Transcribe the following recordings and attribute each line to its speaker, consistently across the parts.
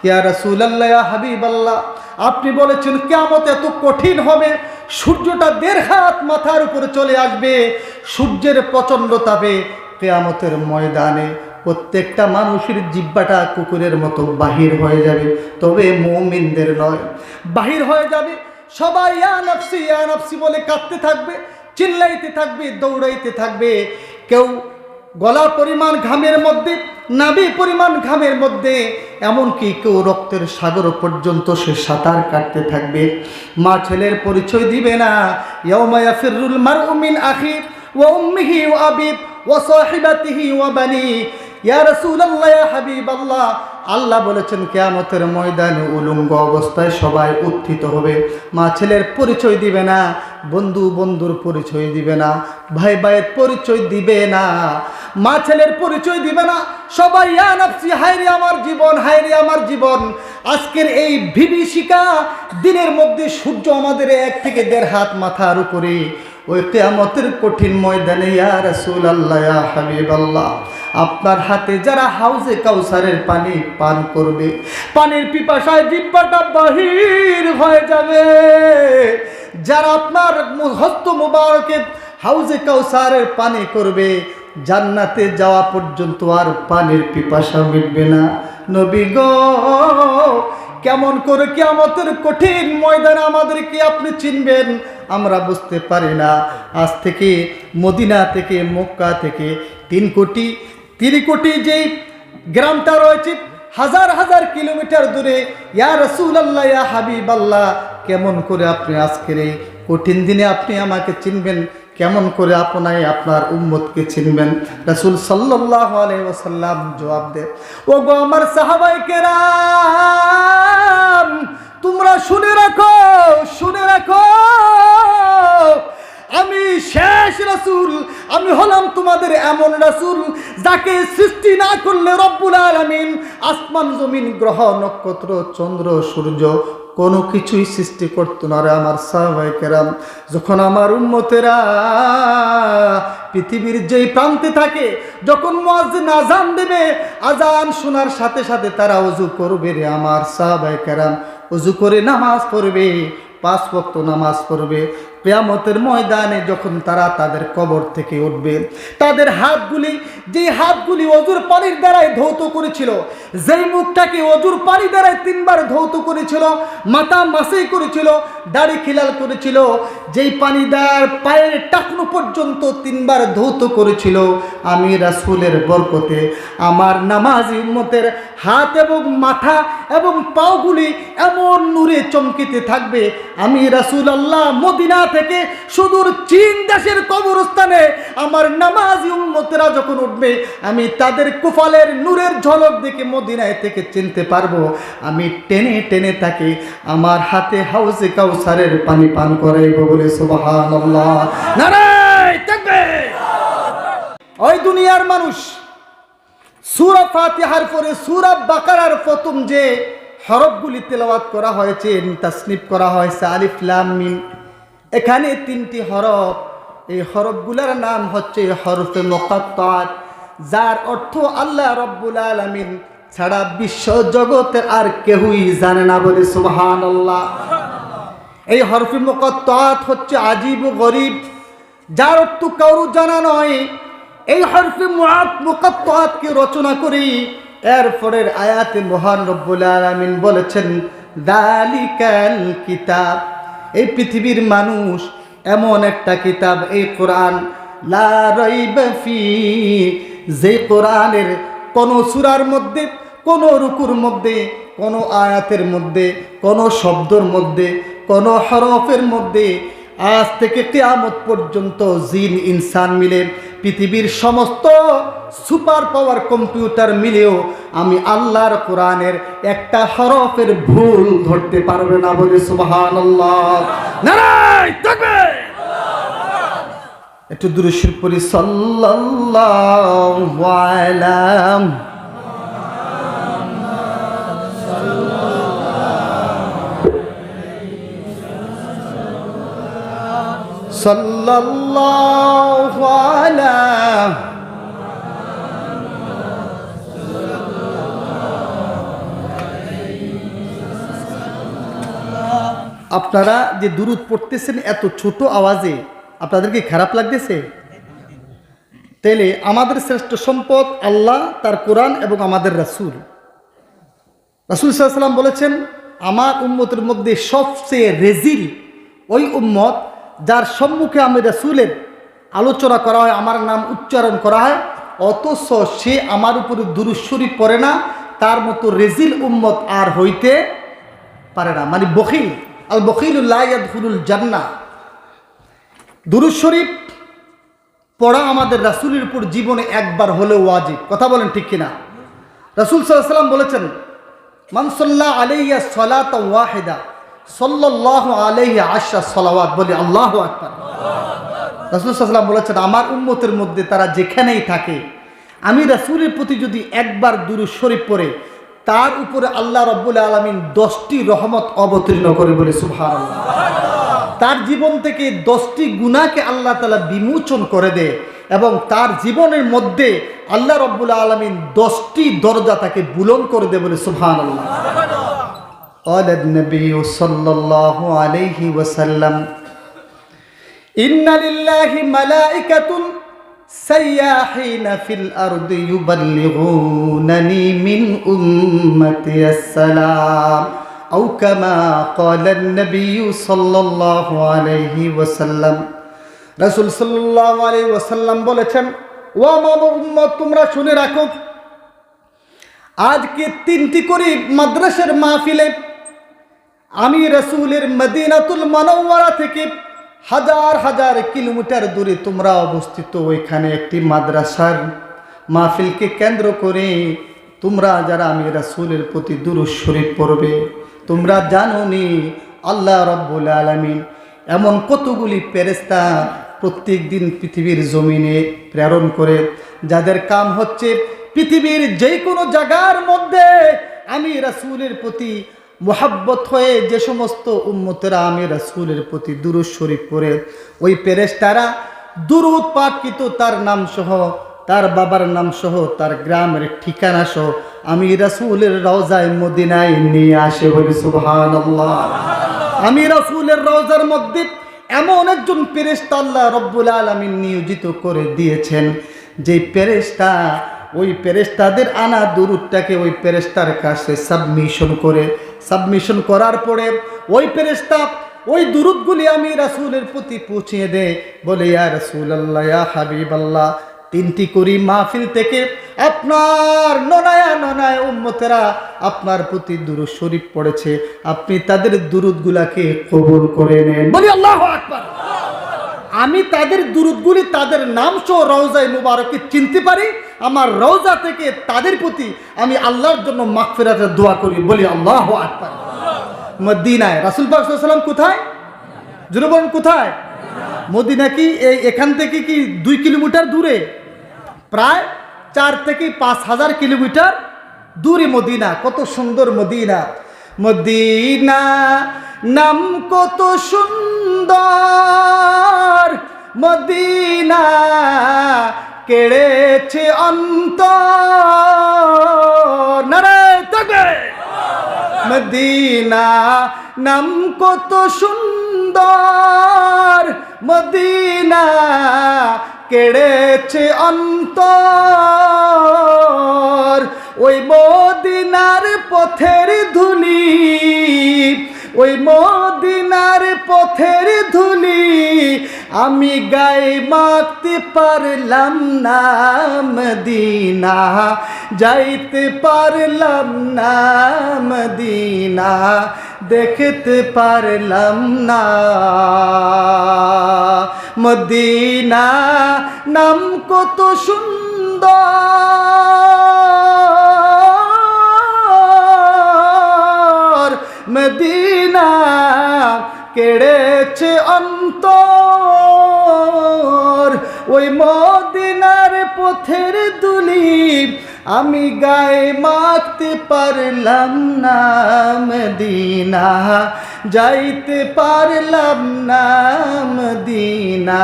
Speaker 1: ইয়া রাসূলুল্লাহ, ইয়া হাবিবাল্লাহ, আপনি বলেছেন কিয়ামত এত কঠিন হবে, সূর্যটা 1.5 হাত মাথার উপরে চলে আসবে, সূর্যের প্রচণ্ড তাপে কিয়ামতের ময়দানে প্রত্যেকটা মানুষের জিহ্বাটা কুকুরের মতো বাহির হয়ে যাবে, তবে মুমিনদের নয়। বাহির হয়ে যাবে, সবাই ইয়া নাফসি বলে কাঁদতে থাকবে, চিল্লাইতে থাকবে, দৌড়াইতে থাকবে। কেউ গলা পরিমাণ ঘামের মধ্যে, নাভি পরিমাণ ঘামের মধ্যে, এমনকি কেউ রক্তের সাগর পর্যন্ত সে সাঁতার কাটতে থাকবে। মা ছেলের পরিচয় দিবে না। ইয়াউমা ইয়াফিরুল মারউ মিন আখি ওয়া উম্মিহি ওয়া আবিহি ওয়া সাহিবাতিহি ওয়া বানি। ইয়া রাসূলুল্লাহ, ইয়া হাবিবাল্লাহ, আল্লাহ বলেছেন কিয়ামতের ময়দানে উলঙ্গ অবস্থায় সবাই উত্থিত হবে। মা ছেলের পরিচয় দিবে না, বন্ধু বন্ধুর পরিচয় দিবে না, ভাই ভাইয়ের পরিচয় দিবে না, মা ছেলের পরিচয় দিবে না। সবাই ইয়া নাফসি, হায়রে আমার জীবন, হায়রে আমার জীবন। আজকের এই বিভীষিকা দিনের মধ্যে সূর্য আমাদের 1 থেকে 1.5 হাত মাথার উপরে, ওই কিয়ামতের কঠিন ময়দানে ইয়া রাসূলুল্লাহ, ইয়া হাবিবাল্লাহ, আপনার হাতে যারা হাউজে কাউসারের পানি পান করবে, পানির পিপাসায় জিহ্বাটা বাহির হয়ে যাবে। যারা আপনার হস্ত মুবারকে হাউজে কাউসারের পানি করবে, জান্নাতে যাওয়া পর্যন্ত আর পানির পিপাসা মিটবে না। নবী গো, কেমন করে কিয়ামতের কঠিন ময়দানে আমাদেরকে আপনি চিনবেন আমরা বুঝতে পারি না। আজ থেকে মদিনা থেকে, মক্কা থেকে 3 কোটি যেই গ্রামটা রয়েছে, হাজার হাজার কিলোমিটার দূরে, ইয়া রাসূলুল্লাহ, ইয়া হাবিবাল্লাহ, কেমন করে আপনি আজকের এই কঠিন দিনে আপনি আমাকে চিনবেন? কেমন করে আপনাই আপনার উম্মতকে চিনবেন? রাসূল সাল্লাল্লাহু আলাইহি ওয়াসাল্লাম জবাব দেয়, ও গো আমার সাহাবায়ে কেরাম, তোমরা শুনে রাখো, শুনে রাখো, আমি শেষ রাসূল, আমি হলাম তোমাদের এমন রাসূল যাকে সৃষ্টি না করলে রব্বুল আলামিন আসমান জমিন গ্রহ নক্ষত্র চন্দ্র সূর্য কোনো কিছুই সৃষ্টি করতো না। রে আমার সাহাবায়ে কেরাম, যখন আমার উম্মতেরা পৃথিবীর যেই প্রান্তে থাকে, যখন মুয়াজ্জিন আযান দেবে, আযান শোনার সাথে সাথে তারা ওযু করবে। রে আমার সাহাবায়ে কেরাম, ওযু করে নামাজ পড়বে, 5 ওয়াক্ত নামাজ পড়বে। কিয়ামতের ময়দানে যখন তারা তাদের কবর থেকে উঠবে, তাদের হাতগুলি, যেই হাতগুলি অজুর পানির দ্বারাই ধৌত করেছিল, যেই মুখটাকে অজুর পানি দ্বারাই 3 বার ধৌত করেছিল, মাথা মাসাই করেছিল, দাড়ি খিলাল করেছিল, যেই পানি দ্বার পায়ের টাকনু পর্যন্ত 3 বার ধৌত করেছিল, আমি রাসূলের বরকতে আমার নামাজি উম্মতের হাত এবং মাথা এবং পাগুলি এমন নূরে চমকিতে থাকবে। আমি রাসূলুল্লাহ মদিনা থেকে সুদূর চীন দেশের কবরস্থানে আমার নামাজি উম্মতেরা যখন উঠবে, আমি তাদের কুফালের নূরের ঝলক দেখে মদিনায় থেকে চিনতে পারবো। আমি টেনে টেনে তাকে আমার হাতে হাউজে কাউসারের পানি পান করাইব বলে সুবহানাল্লাহ, নারায়ে তাকবীর। ওই দুনিয়ার মানুষ, সূরা ফাতিহার পরে সূরা বাকারার প্রথম যে হরফগুলি তেলাওয়াত করা হয়েছে, তাসনিফ করা হয়েছে আলিফ লাম মিম, এখানে 3টি হরফ। এই হরফগুলোর নাম হচ্ছে হরফে মুকাত্তাত, যার অর্থ আল্লাহ রাব্বুল আলামিন ছাড়া বিশ্ব জগতের আর কেউই জানে না বলে সুবহানাল্লাহ। এই হরফে মুকাত্তাত হচ্ছে আজীব ও গরীব, যার অর্থ কারো জানা নয়। এই হরফে মুকাত্তাতকে রচনা করি এরপরের আয়াতে মহান রব্বুল আলামিন বলেছেন, যালিকাল কিতাব, এই পৃথিবীর মানুষ এমন একটা কিতাব, এই কোরআন, লা রাইবা ফি, যে কোরআনের কোন সূরার মধ্যে, কোন রুকুর মধ্যে, কোন আয়াতের মধ্যে, কোন শব্দের মধ্যে, কোন হরফের মধ্যে আজ থেকে কিয়ামত পর্যন্ত জিন ইনসান মিলে পৃথিবীর সমস্ত সুপার পাওয়ার কম্পিউটার মিলেও আমি আল্লাহর কোরআনের একটা হরফের ভুল ধরতে পারবে না বলে সুবহানাল্লাহ, নারায়ে তাকবীর। একটু দুরূদ শরীফ পড়ি, সাল্লাল্লাহু আলাইহি সাল্লাল্লাহু আলাইহি আপনারা যে দুরূদ পড়তেছেন এত ছোট আওয়াজে, আপনাদেরকে খারাপ লাগতেছে? তাইলে আমাদের শ্রেষ্ঠ সম্পদ আল্লাহ, তার কোরআন এবং আমাদের রাসূল। রাসূল সাল্লাল্লাহু আলাইহি ওয়াসাল্লাম বলেছেন, আমার উম্মতের মধ্যে সবচেয়ে রেজিল ওই উম্মত যার সম্মুখে আমি রাসূলের আলোচনা করা হয়, আমার নাম উচ্চারণ করা হয়, অথচ সে আমার উপরে দুরূদ শরীফ পড়ে না। তার মতো রেজিল উম্মত আর হইতে পারে না। মানে বখিল, আল বখিলু লা ইয়াদখুলুল জান্নাহ। দুরূদ শরীফ পড়া আমাদের রাসূলের উপর জীবনে একবার হলেও ওয়াজিব। কথা বলেন ঠিক কিনা? রাসূল সাল্লাল্লাহু আলাইহি ওয়াসাল্লাম বলেছেন, মান সাল্লা আলাইয়া সালাতান ওয়াহিদা সাল্লাল্লাহু আলাইহি আশরা সালাওয়াত। বলি আল্লাহু আকবার। রাসূল সাল্লাল্লাহু আলাইহি ওয়াসাল্লাম বলেছেন, আমার উম্মতের মধ্যে তারা যেখানেই থাকে, আমি রাসূলের প্রতি যদি একবার দুরূদ শরীফ পড়ে, তার উপরে আল্লাহ রাব্বুল আলামিন 10টি রহমত অবতীর্ণ করে। বলে সুবহানাল্লাহ। তার জীবন থেকে 10টি গুনাহকে আল্লাহ তাআলা বিমোচন করে দেয় এবং তার জীবনের মধ্যে আল্লাহ রাব্বুল আলামিন 10টি দরজা তাকে বুলন্দ করে দেয়। বলে সুবহানাল্লাহ। قال النبي صلى الله عليه وسلم إن لله ملائكة سياحين في الأرض يبلغونني من أمتي السلام أو كما قال النبي صلى الله عليه وسلم। রাসূল সাল্লাল্লাহু আলাইহি ওয়াসাল্লাম বলেছেন, ও আমার উম্মত, তোমরা শুনে রাখো, আজকে 3টি করে মাদ্রাসার মাহফিলে আমি রাসূলের মদিনাতুল মুনাওয়ারা থেকে হাজার হাজার কিলোমিটার দূরে তোমরা অবস্থিত, ওইখানে একটি মাদ্রাসার মাহফিলকে কেন্দ্র করে তোমরা যারা আমি রাসূলের প্রতি দুরূদ শরীফ পড়বে, তোমরা জানো নি আল্লাহ রাব্বুল আলামিন এমন কতগুলি ফেরেশতা প্রত্যেক দিন পৃথিবীর জমিনে প্রেরণ করে, যাদের কাম হচ্ছে পৃথিবীর যে কোনো জায়গার মধ্যে আমি রাসূলের প্রতি মুহাব্বত হয়ে যে সমস্ত উম্মতেরা আমি রাসূলের প্রতি দুরূদ শরীফ পড়ে, ওই ফেরেশতারা দুরূদ পাঠকৃত তার নাম সহ, তার বাবার নাম সহ, তার গ্রামের ঠিকানা সহ আমি রাসূলের রওজায়ে মদিনায় নিয়ে আসে। বলি সুবহানাল্লাহ। আমি রাসূলের রওজার মধ্যে এমন একজন ফেরেশতা আল্লাহ রাব্বুল আলামিন নিয়োজিত করে দিয়েছেন, যে ফেরেশতা ওই ফেরেশতাদের আনা দুরূদটাকে ওই ফেরেশতার কাছে সাবমিশন করার পরে ওই ফেরেশতা ওই দুরূদগুলি আমি রাসূলের প্রতি পৌঁছিয়ে দেয়। বলে, ইয়া রাসূলুল্লাহ, ইয়া হাবিবাল্লাহ, 3টি করে মাহফিল থেকে আপনার ননায়া উম্মতেরা আপনার প্রতি দুরূদ শরীফ পড়েছে, আপনি তাদের দুরূদগুলাকে কবুল করে নেন। বলি আল্লাহু আকবার। আমি তাদের দুরূদগুলি তাদের নাম সহ রওজায়ে মুবারকে চিনতে পারি, আমার রওজা থেকে তাদের প্রতি আমি আল্লাহর জন্য মাগফিরাতের দোয়া করি। বলি আল্লাহু আকবার। মদিনায় রাসূল পাক সাল্লাল্লাহু আলাইহি ওয়াসাল্লাম কোথায়? জোরে বলুন, কোথায়? মদিনা কি এখান থেকে কি 2 কিলোমিটার দূরে? প্রায় 4 থেকে 5,000 কিলোমিটার দূরে মদিনা। কত সুন্দর মদিনা! মদিনা নাম কত সুন্দর, মদিনা কেড়েছে অন্তর। নারায়ে তাকবীর। মদিনা নাম কত সুন্দর, মদিনা কেড়েছে অন্তর। ওই মদিনার পথের ধুলি, ওই মদিনার পথের ধুলি আমি গায়ে মাখতে পারলাম না, মদিনা যাইতে পারলাম না, মদিনা দেখতে পারলাম না। মদিনা নাম কত সুন্দর, মদিনা কেড়েছে অন্তর। ওই মদিনার পথের ধুলি আমি গায়ে মাখতে পারলাম না, মদিনা যাইতে পারলাম না, মদিনা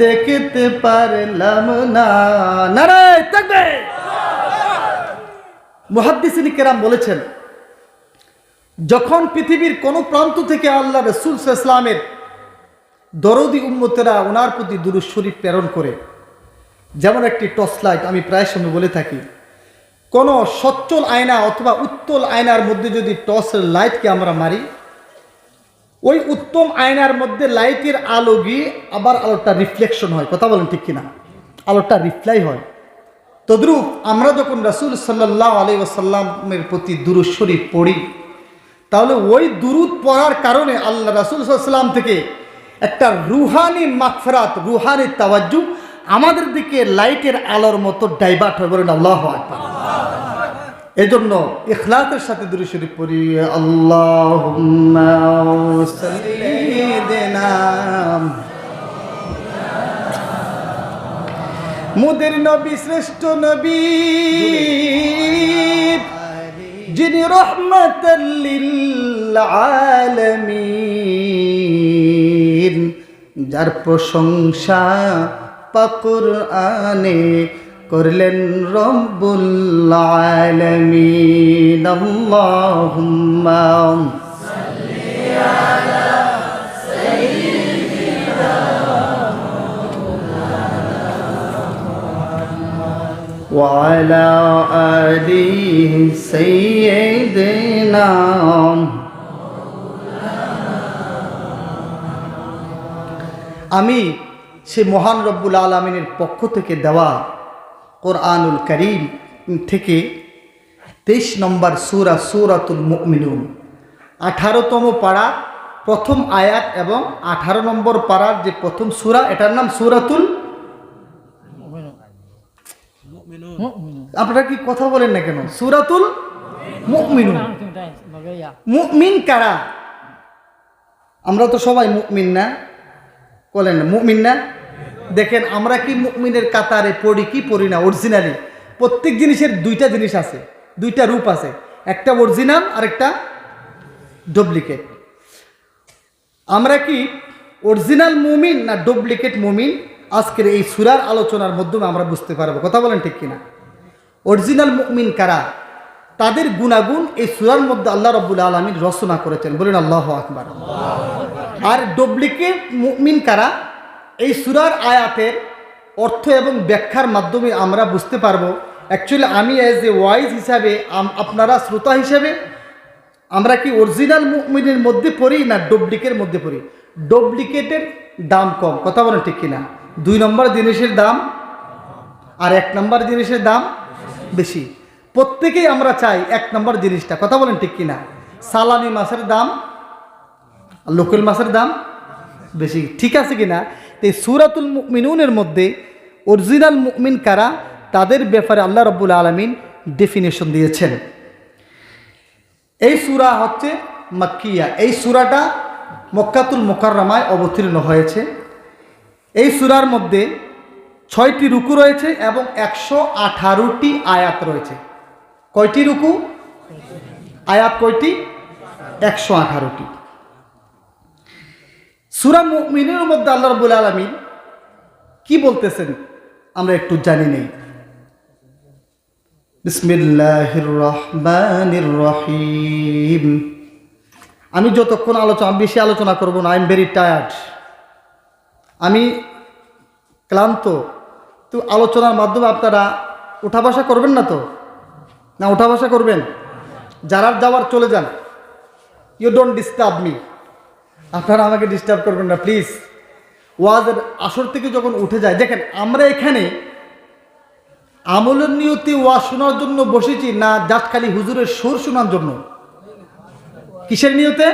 Speaker 1: দেখতে পারলাম না। নারায়ে তাকবীর। মুহাদ্দিসিন কেরাম বলেছেন, যখন পৃথিবীর কোনো প্রান্ত থেকে আল্লাহ রাসূল সাল্লাল্লাহু আলাইহি ওয়াসাল্লামের দরদি উম্মতেরা ওনার প্রতি দুরূদ শরীফ প্রেরণ করে, যেমন একটি টর্চ লাইট, আমি প্রায় সময় বলে থাকি, কোনো সচ্ছল আয়না অথবা উত্তল আয়নার মধ্যে যদি টর্চের লাইটকে আমরা মারি, ওই উত্তম আয়নার মধ্যে লাইটের আলো গিয়ে আবার আলোটা রিফ্লেকশন হয়। কথা বলেন ঠিক কিনা? আলোটা রিফ্লাই হয়। তদ্রূপ আমরা যখন রাসূল সাল্লাল্লাহু আলাইহি ওয়াসাল্লামের প্রতি দুরূদ শরীফ পড়ি, তাহলে ওই দুরূদ পড়ার কারণে আল্লাহ রাসূল সাল্লাল্লাহু আলাইহি ওয়াসাল্লাম থেকে একটা রুহানি মাগফিরাত, রুহানি তাওয়াজ্জু আমাদের দিকে লাইটের আলোর মতো ডাইভার্ট হয়। বলেন আল্লাহু আকবার। এজন্য ইখলাসের সাথে দুরূদ শরীফ পড়ি। আল্লাহুম্মা সাল্লিনা মুদের নবী, শ্রেষ্ঠ নবী, যিনি রহমাতাল লিল আলামিন, যার প্রশংসা পাক কুরআনে করলেন রব্বুল আলামিন। আল্লাহুম্মা সাল্লি আলা সাইয়্যিদিনা ওয়া আলা আলিহি সাইয়্যিদিনা। আমি সে মহান রব্বুল আলামিনের পক্ষ থেকে দেওয়া কোরআনুল কারীম থেকে 23 নম্বর সূরা, সূরাতুল মুমিনুন, 18তম পারা প্রথম আয়াত এবং 18 নম্বর পারার যে প্রথম সূরা, এটার নাম সূরাতুল মুমিনুন। আপনারা কি কথা বলেন না কেন? সূরাতুল মুমিনুন। মুমিন কারা? আমরা তো সবাই মুমিন না? বলেন না মুমিন না? দেখেন আমরা কি মুমিনের কাতারে পড়ি কি পড়ি না? অরিজিনালি প্রত্যেক জিনিসের দুইটা জিনিস আছে, দুইটা রূপ আছে, একটা অরিজিনাল আর একটা ডুপ্লিকেট। আমরা কি অরিজিনাল মুমিন না ডুপ্লিকেট মুমিন? আজকের এই সূরার আলোচনার মাধ্যমে আমরা বুঝতে পারবো। কথা বলেন ঠিক কিনা? অরিজিনাল মুমিন কারা, তাদের গুণাগুণ এই সূরার মধ্যে আল্লাহ রাব্বুল আলামিন রচনা করেছেন। বলেন আল্লাহু আকবার। আর ডুপ্লিকেট মুমিন কারা, এই সূরার আয়াতের অর্থ এবং ব্যাখ্যার মাধ্যমে আমরা বুঝতে পারবো। অ্যাকচুয়ালি আমি অ্যাজ এ ওয়াইজ হিসাবে, আপনারা শ্রোতা হিসাবে, আমরা কি অরিজিনাল মুমিনের মধ্যে পড়ি না ডুপ্লিকেটের মধ্যে পড়ি? ডুপ্লিকেটের দাম কম। কথা বলেন ঠিক কিনা? 2 নম্বর জিনিসের দাম আর 1 নম্বর জিনিসের দাম বেশি। প্রত্যেকেই আমরা চাই 1 নম্বর জিনিসটা। কথা বলেন ঠিক কিনা? সালানি মাছের দাম আর লোকাল মাছের দাম বেশি। ঠিক আছে কিনা? এই সূরাতুল মুমিনুনের মধ্যে অরিজিনাল মুমিন কারা, তাদের ব্যাপারে আল্লাহ রাব্বুল আলামিন ডেফিনেশন দিয়েছেন। এই সূরা হচ্ছে মাক্কিয়া। এই সূরাটা মক্কাতুল মুকাররমায় অবতীর্ণ হয়েছে। এই সূরার মধ্যে 6টি রুকু রয়েছে এবং 118টি আয়াত রয়েছে। কয়টি রুকু? আয়াত কয়টি? 118টি। সূরা মুমিনুনের মধ্যে আল্লাহ রাব্বুল আলামিন কি বলতেছেন আমরা একটু জানি নেই। বিসমিল্লাহির রহমানির রহিম। আমি যতক্ষণ বেশি আলোচনা করব না, আই এম ভেরি টায়ার্ড, আমি ক্লান্ত। তো আলোচনার মাধ্যমে আপনারা উঠা বসা করবেন না তো? না উঠা বসা করবেন? যারা যাওয়ার চলে যান। You don't disturb me. আপনারা আমাকে ডিস্টার্ব করবেন না প্লিজ। ওয়াজের আসর থেকে যখন উঠে যায়, দেখেন আমরা এখানে আমলের নিয়তে ওয়াজ শোনার জন্য বসেছি না জাস্ট খালি হুজুরের সুর শোনার জন্য? কিসের নিয়তে?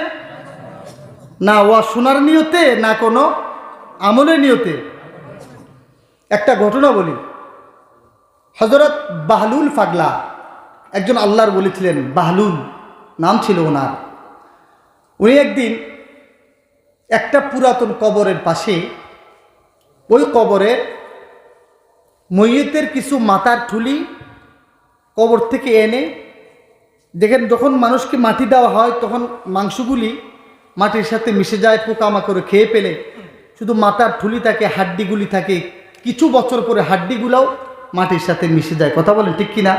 Speaker 1: না ওয়াজ শোনার নিয়তে, না কোনো আমলের নিয়তে। একটা ঘটনা বলি। হযরত বাহলুল ফাগলা একজন আল্লাহর ওলি ছিলেন। বাহলুল নাম ছিল ওনার। উনি একদিন একটা পুরাতন কবরের পাশে, ওই কবরের মইয়তের কিছু মাথার ঠুলি কবর থেকে এনে, দেখেন যখন মানুষকে মাটি দেওয়া হয় তখন মাংসগুলি মাটির সাথে মিশে যায়, পোকামাকড়ে খেয়ে ফেলে, শুধু মাথার ঠুলি থাকে, হাড্ডিগুলি থাকে। কিছু বছর পরে হাড্ডিগুলাও মাটির সাথে মিশে যায়। কথা বলেন ঠিক কিনা?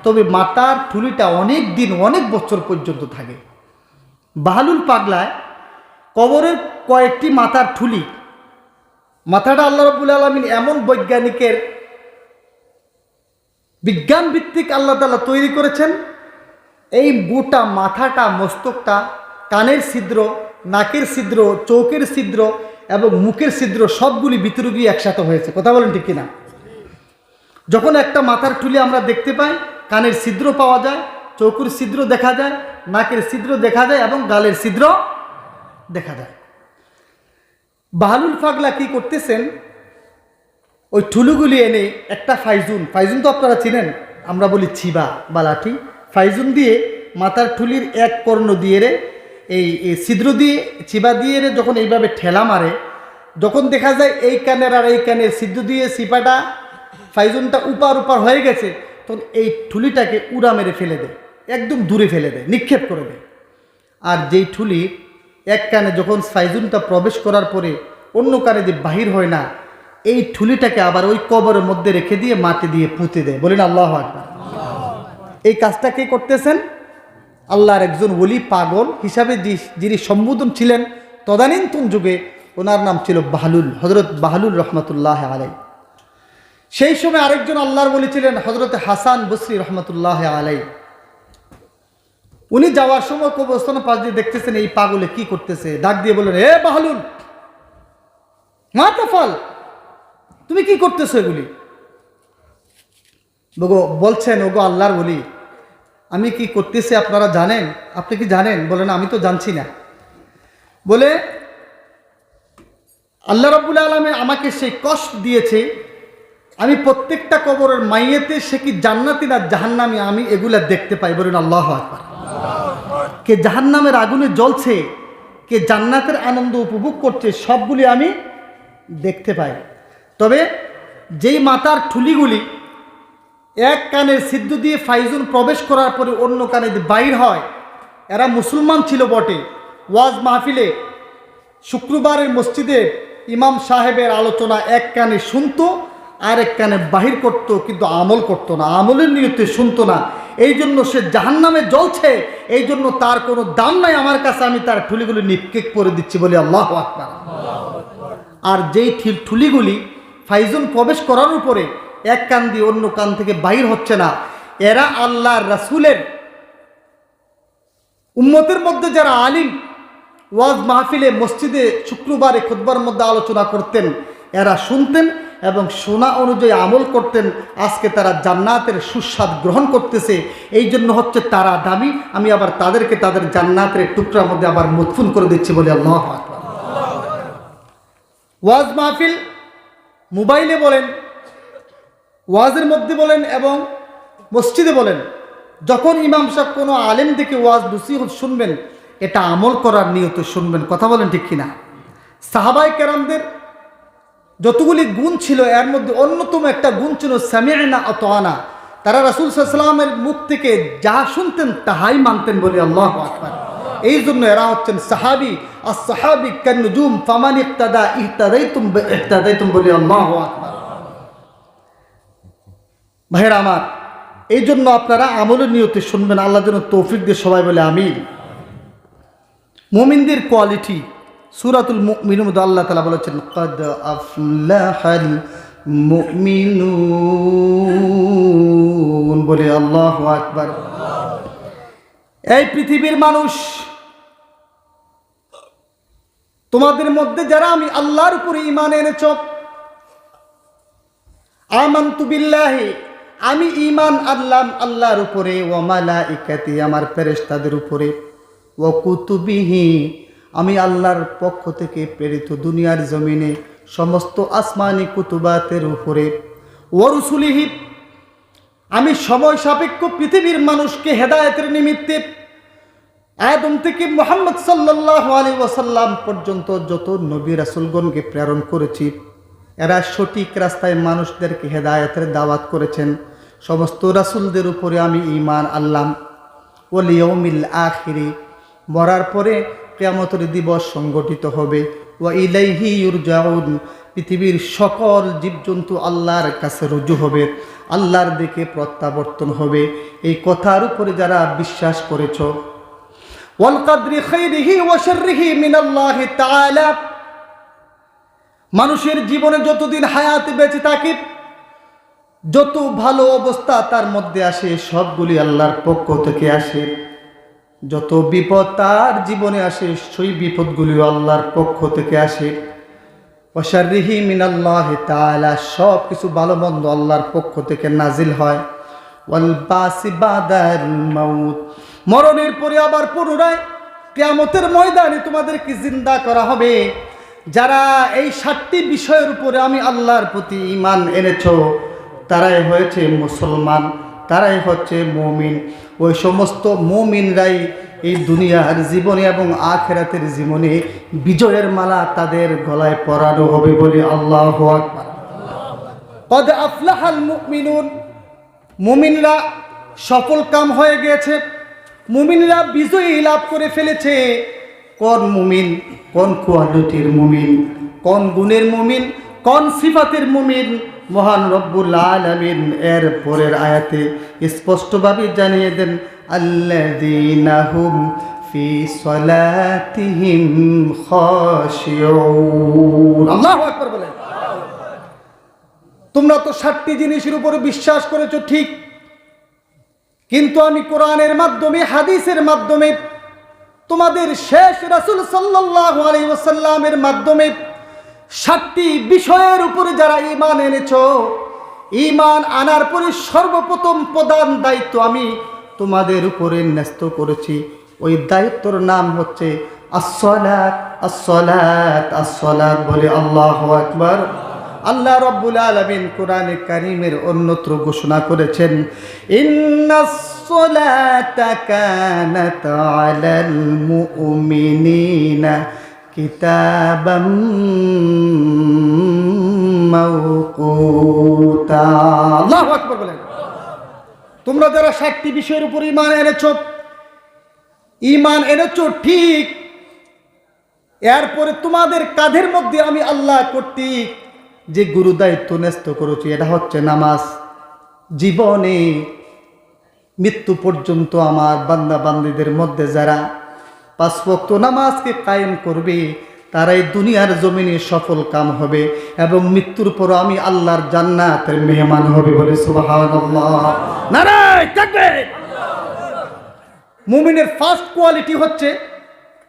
Speaker 1: তবে মাথার ঠুলিটা অনেক দিন, অনেক বছর পর্যন্ত থাকে। বাহলুল পাগলায় কবরের কয়েকটি মাথার ঠুলি, মাথাটা আল্লাহ রাব্বুল আলামিন এমন বৈজ্ঞানিকের বিজ্ঞান ভিত্তিক আল্লাহ তাআলা তৈরি করেছেন, এই গোটা মাথাটা, মস্তকটা, কানের ছিদ্র, নাকের ছিদ্র, চোখের ছিদ্র এবং মুখের ছিদ্র সবগুলি ভিতরে গিয়ে একসাথে হয়েছে। কথা বলেন ঠিক কিনা? যখন একটা মাথার ঠুলি আমরা দেখতে পাই, কানের ছিদ্র পাওয়া যায়, চোখের ছিদ্র দেখা যায়, নাকের ছিদ্র দেখা যায় এবং গালের ছিদ্র দেখা যায়। বাহলুল পাগলা কি করতেছেন, ওই ঠুলুগুলি এনে একটা ফাইজুন তো আপনারা চিনেন, আমরা বলি ছিবা বা লাঠি, ফাইজুন দিয়ে মাথার ঠুলির এক কর্ণ দিয়ে রে এই ছিদ্র দিয়ে চিবা দিয়ে রে যখন এইভাবে ঠেলা মারে, যখন দেখা যায় এই কানের আর এই কানের ছিদ্র দিয়ে চিপাটা ফাইজুনটা উপার হয়ে গেছে, তখন এই ঠুলিটাকে উড়া মেরে ফেলে দেয়, একদম দূরে ফেলে দেয়, নিক্ষেপ করে দেয়। আর যেই ঠুলি এক কানে যখন ফাইজুনটা প্রবেশ করার পরে অন্য কানে যে বাহির হয় না, এই ঠুলিটাকে আবার ওই কবরের মধ্যে রেখে দিয়ে মাটি দিয়ে পুঁতে দেয়। বলেন আল্লাহু আকবার। এই কাজটা কে করতেছেন? আল্লাহর একজন ওলি পাগল হিসাবে যিনি সম্বোধন ছিলেন তদানীন্তন যুগে, ওনার নাম ছিল বাহলুল, হযরত বাহলুল রহমতুল্লাহ আলাই। সেই সময় আরেকজন আল্লাহর ওলি ছিলেন হযরত হাসান বসরি রহমতুল্লাহ আলাই। উনি যাওয়ার সময় কবরস্থানের পাশ দিয়ে দেখতেছেন এই পাগলে কি করতেছে, ডাক দিয়ে বললেন, হে বাহলুল, মা তাফাল, তুমি কি করতেছো এগুলি? বলছেন, ওগো আল্লাহর ওলি, আমি কি করতেছি আপনারা জানেন? আপনি কি জানেন? বলেন, আমি তো জানছি না। বলে, আল্লাহ রাব্বুল আলামিন আমাকে সেই কষ্ট দিয়েছে, আমি প্রত্যেকটা কবরের মাইয়েতে সে কি জান্নাতি না জাহান্নামী, আমি এগুলা দেখতে পাই। বলেন আল্লাহু আকবার। কে জাহান্নামের আগুনে জ্বলছে, কে জান্নাতের আনন্দ উপভোগ করছে, সবগুলি আমি দেখতে পাই। তবে যেই মাথার ঠুলিগুলি এক কানের ছিদ্র দিয়ে ফাইজুন প্রবেশ করার পরে অন্য কানে বাইর হয়, এরা মুসলমান ছিল বটে, ওয়াজ মাহফিলে শুক্রবারের মসজিদে ইমাম সাহেবের আলোচনা এক কানে শুনতো আর এক কানে বাহির করত, কিন্তু আমল করত না, আমলের নিয়তে শুনতো না। এই জন্য সে জাহান্নামে জ্বলছে, এই জন্য তার কোনো দাম নাই আমার কাছে, আমি তার ঠুলিগুলি নিক্ষেপ করে দিচ্ছি। বলে আল্লাহু আকবার। আর যেই ঠুলিগুলি ফাইজুন প্রবেশ করার উপরে এক কান দিয়ে অন্য কান থেকে বাহির হচ্ছে না, এরা আল্লাহর রাসূলের উম্মতের মধ্যে যারা আলিম, ওয়াজ মাহফিলে মসজিদে শুক্রবারে খুতবার মধ্যে আলোচনা করতেন, এরা শুনতেন এবং শোনা অনুযায়ী আমল করতেন। আজকে তারা জান্নাতের সুস্বাদ গ্রহণ করতেছে, এই জন্য হচ্ছে তারা দামি, আমি আবার তাদেরকে তাদের জান্নাতের টুকরার মধ্যে আবার মদফুন করে দিচ্ছি। বলে আল্লাহু আকবার। ওয়াজ মাহফিল মোবাইলে বলেন, ওয়াজের মধ্যে বলেন এবং মসজিদে বলেন, যখন ইমাম সাহেব কোনো আলেম থেকে ওয়াজ নসিহত শুনবেন, এটা আমল করার নিয়তে শুনবেন। কথা বলেন ঠিক কিনা? সাহাবায়ে কেরামদের যতগুলি গুণ ছিল, এর মধ্যে অন্যতম একটা গুণ ছিল সামি'না আতা'না। তারা রাসূল সাল্লাল্লাহু আলাইহি ওয়াসাল্লামের মুখ থেকে যা শুনতেন তাহাই মানতেন। বলে আল্লাহু আকবার। এই জন্য এরা হচ্ছেন সাহাবী। আস-সাহাবী কান-নুজুম ফামান ইক্তাদা ইহতাদাইতুম বিইহতাদাইতুম। বলে আল্লাহু আকবার। ভাইরা আমার, এই জন্য আপনারা আমলের নিয়তে শুনবেন। আল্লাহ যেন তৌফিক দিয়ে সবাই বলে আমিন। মুমিনদের কোয়ালিটি সূরাতুল মুমিনুন মধ্যে আল্লাহ তাআলা বলেছেন, ক্বাদ আফলাহাল মুমিনুন। বলে আল্লাহু আকবার। এই পৃথিবীর মানুষ, তোমাদের মধ্যে যারা আমি আল্লাহর উপরে ঈমান এনেছ, আমানতু বিল্লাহি, আমি ঈমান আনলাম আল্লাহর উপরে, ওয়া মালাইকাতি, আমার ফেরেশতাদের উপরে, ওয়া কুতুবিহি, আমি আল্লাহর পক্ষ থেকে প্রেরিত দুনিয়ার জমিনে সমস্ত আসমানি কুতুবাতের উপরে, ওয়া রুসুলিহি, আমি সময় সাপেক্ষ পৃথিবীর মানুষকে হেদায়েতের নিমিত্তে আদম থেকে মুহাম্মদ সাল্লাল্লাহু আলাইহি ওয়াসাল্লাম পর্যন্ত যত নবী রাসূলগণকে প্রেরণ করেছি, এরা সঠিক রাস্তায় মানুষদেরকে হেদায়েতের দাওয়াত করেছেন। সমস্ত রাসূলদের উপরে আমি ঈমান আনলাম। ওয়াল ইয়াউমিল আখিরি, মরার পরে কিয়ামতের দিবস সংগঠিত হবে। ওয়া ইলাইহি ইউরজাউন, পৃথিবীর সকল জীবজন্তু আল্লাহর কাছে রুজু হবে, আল্লাহর দিকে প্রত্যাবর্তন হবে। এই কথার উপরে যারা বিশ্বাস করেছ, ওয়াল কদরি খাইরিহি ওয়া শাররিহি মিনাল্লাহি তাআলা। মানুষের জীবনে যতদিন হায়াত বেঁচে থাকে, যত ভালো অবস্থা তার মধ্যে আসে সবগুলি আল্লাহর পক্ষ থেকে আসে। যত বিপদ তার জীবনে আসে সেই বিপদগুলিও আল্লাহর পক্ষ থেকে আসে। ওয়া শাররিহি মিনাল্লাহি তাআলা, সব কিছু ভালো মন্দ আল্লাহর পক্ষ থেকে নাজিল হয়। ওয়াল বাসি বাদাল মাউত, মরণের পরে আবার পুনরায় কিয়ামতের ময়দানে তোমাদেরকে জিন্দা করা হবে। যারা এই 7টি বিষয়ের উপরে আমি আল্লাহর প্রতি ঈমান এনেছো, তারাই হয়েছে মুসলমান, তারাই হচ্ছে মুমিন। ওই সমস্ত মুমিনরাই এই দুনিয়ার জীবনে এবং আখিরাতের জীবনে বিজয়ের মালা তাদের গলায় পরানো হবে বলে আল্লাহু আকবার। কদ আফলাহাল মুমিনুন, মুমিনরা সফল কাম হয়ে গেছে, মুমিনরা বিজয়ী লাভ করে ফেলেছে। কোন মুমিন, কোন কোয়ালিটির মুমিন, কোন গুণের মুমিন, কোন সিফাতের মুমিন, মহান রব্বুল আলামিন এর পরের আয়াতে স্পষ্টভাবে জানিয়ে দেন, আল্লাযীনা হুম ফি সালাতিহিম খাশিউন। আল্লাহু আকবার বলেন। তোমরা তো 7টি জিনিসের উপরে বিশ্বাস করেছো ঠিক, কিন্তু আমি কোরআনের মাধ্যমে, হাদিসের মাধ্যমে, তোমাদের শেষ রাসূল সাল্লাল্লাহু আলাইহি ওয়াসাল্লামের মাধ্যমে 7টি বিষয়ের উপরে যারা ঈমান এনেছো, ঈমান আনার পরে সর্বপ্রথম প্রধান দায়িত্ব আমি তোমাদের উপরে ন্যস্ত করেছি। ওই দায়িত্বর নাম হচ্ছে as-সালাত, as-সালাত, as-সালাত বলে আল্লাহু আকবার। আল্লাহ রাব্বুল আলামিন কোরআনে কারীমের অন্যত্র ঘোষণা করেছেন, ইন্নাস সালাতা কানাত আলাল মুমিনিনা কিতাবাম মাওকুতা। আল্লাহু আকবার বলেন। তোমরা যারা 7টি বিষয়ের উপর ঈমান এনেছো ঠিক, এরপরে তোমাদের কাঁধের মধ্যে আমি আল্লাহ কর্তৃক যে গুরু দায়িত্ব ন্যস্ত করেছি, এটা হচ্ছে নামাজ। জীবনে মৃত্যু পর্যন্ত আমার বান্দা বান্দীদের মধ্যে যারা 5 ওয়াক্ত নামাজকে কায়েম করবে, তারাই দুনিয়ার জমিনে সফল কাম হবে এবং মৃত্যুর পর আমি আল্লাহর জান্নাতের মেহমান হবে বলে সুবহানাল্লাহ, নারায়ে তাকবীর। মুমিনের ফার্স্ট কোয়ালিটি হচ্ছে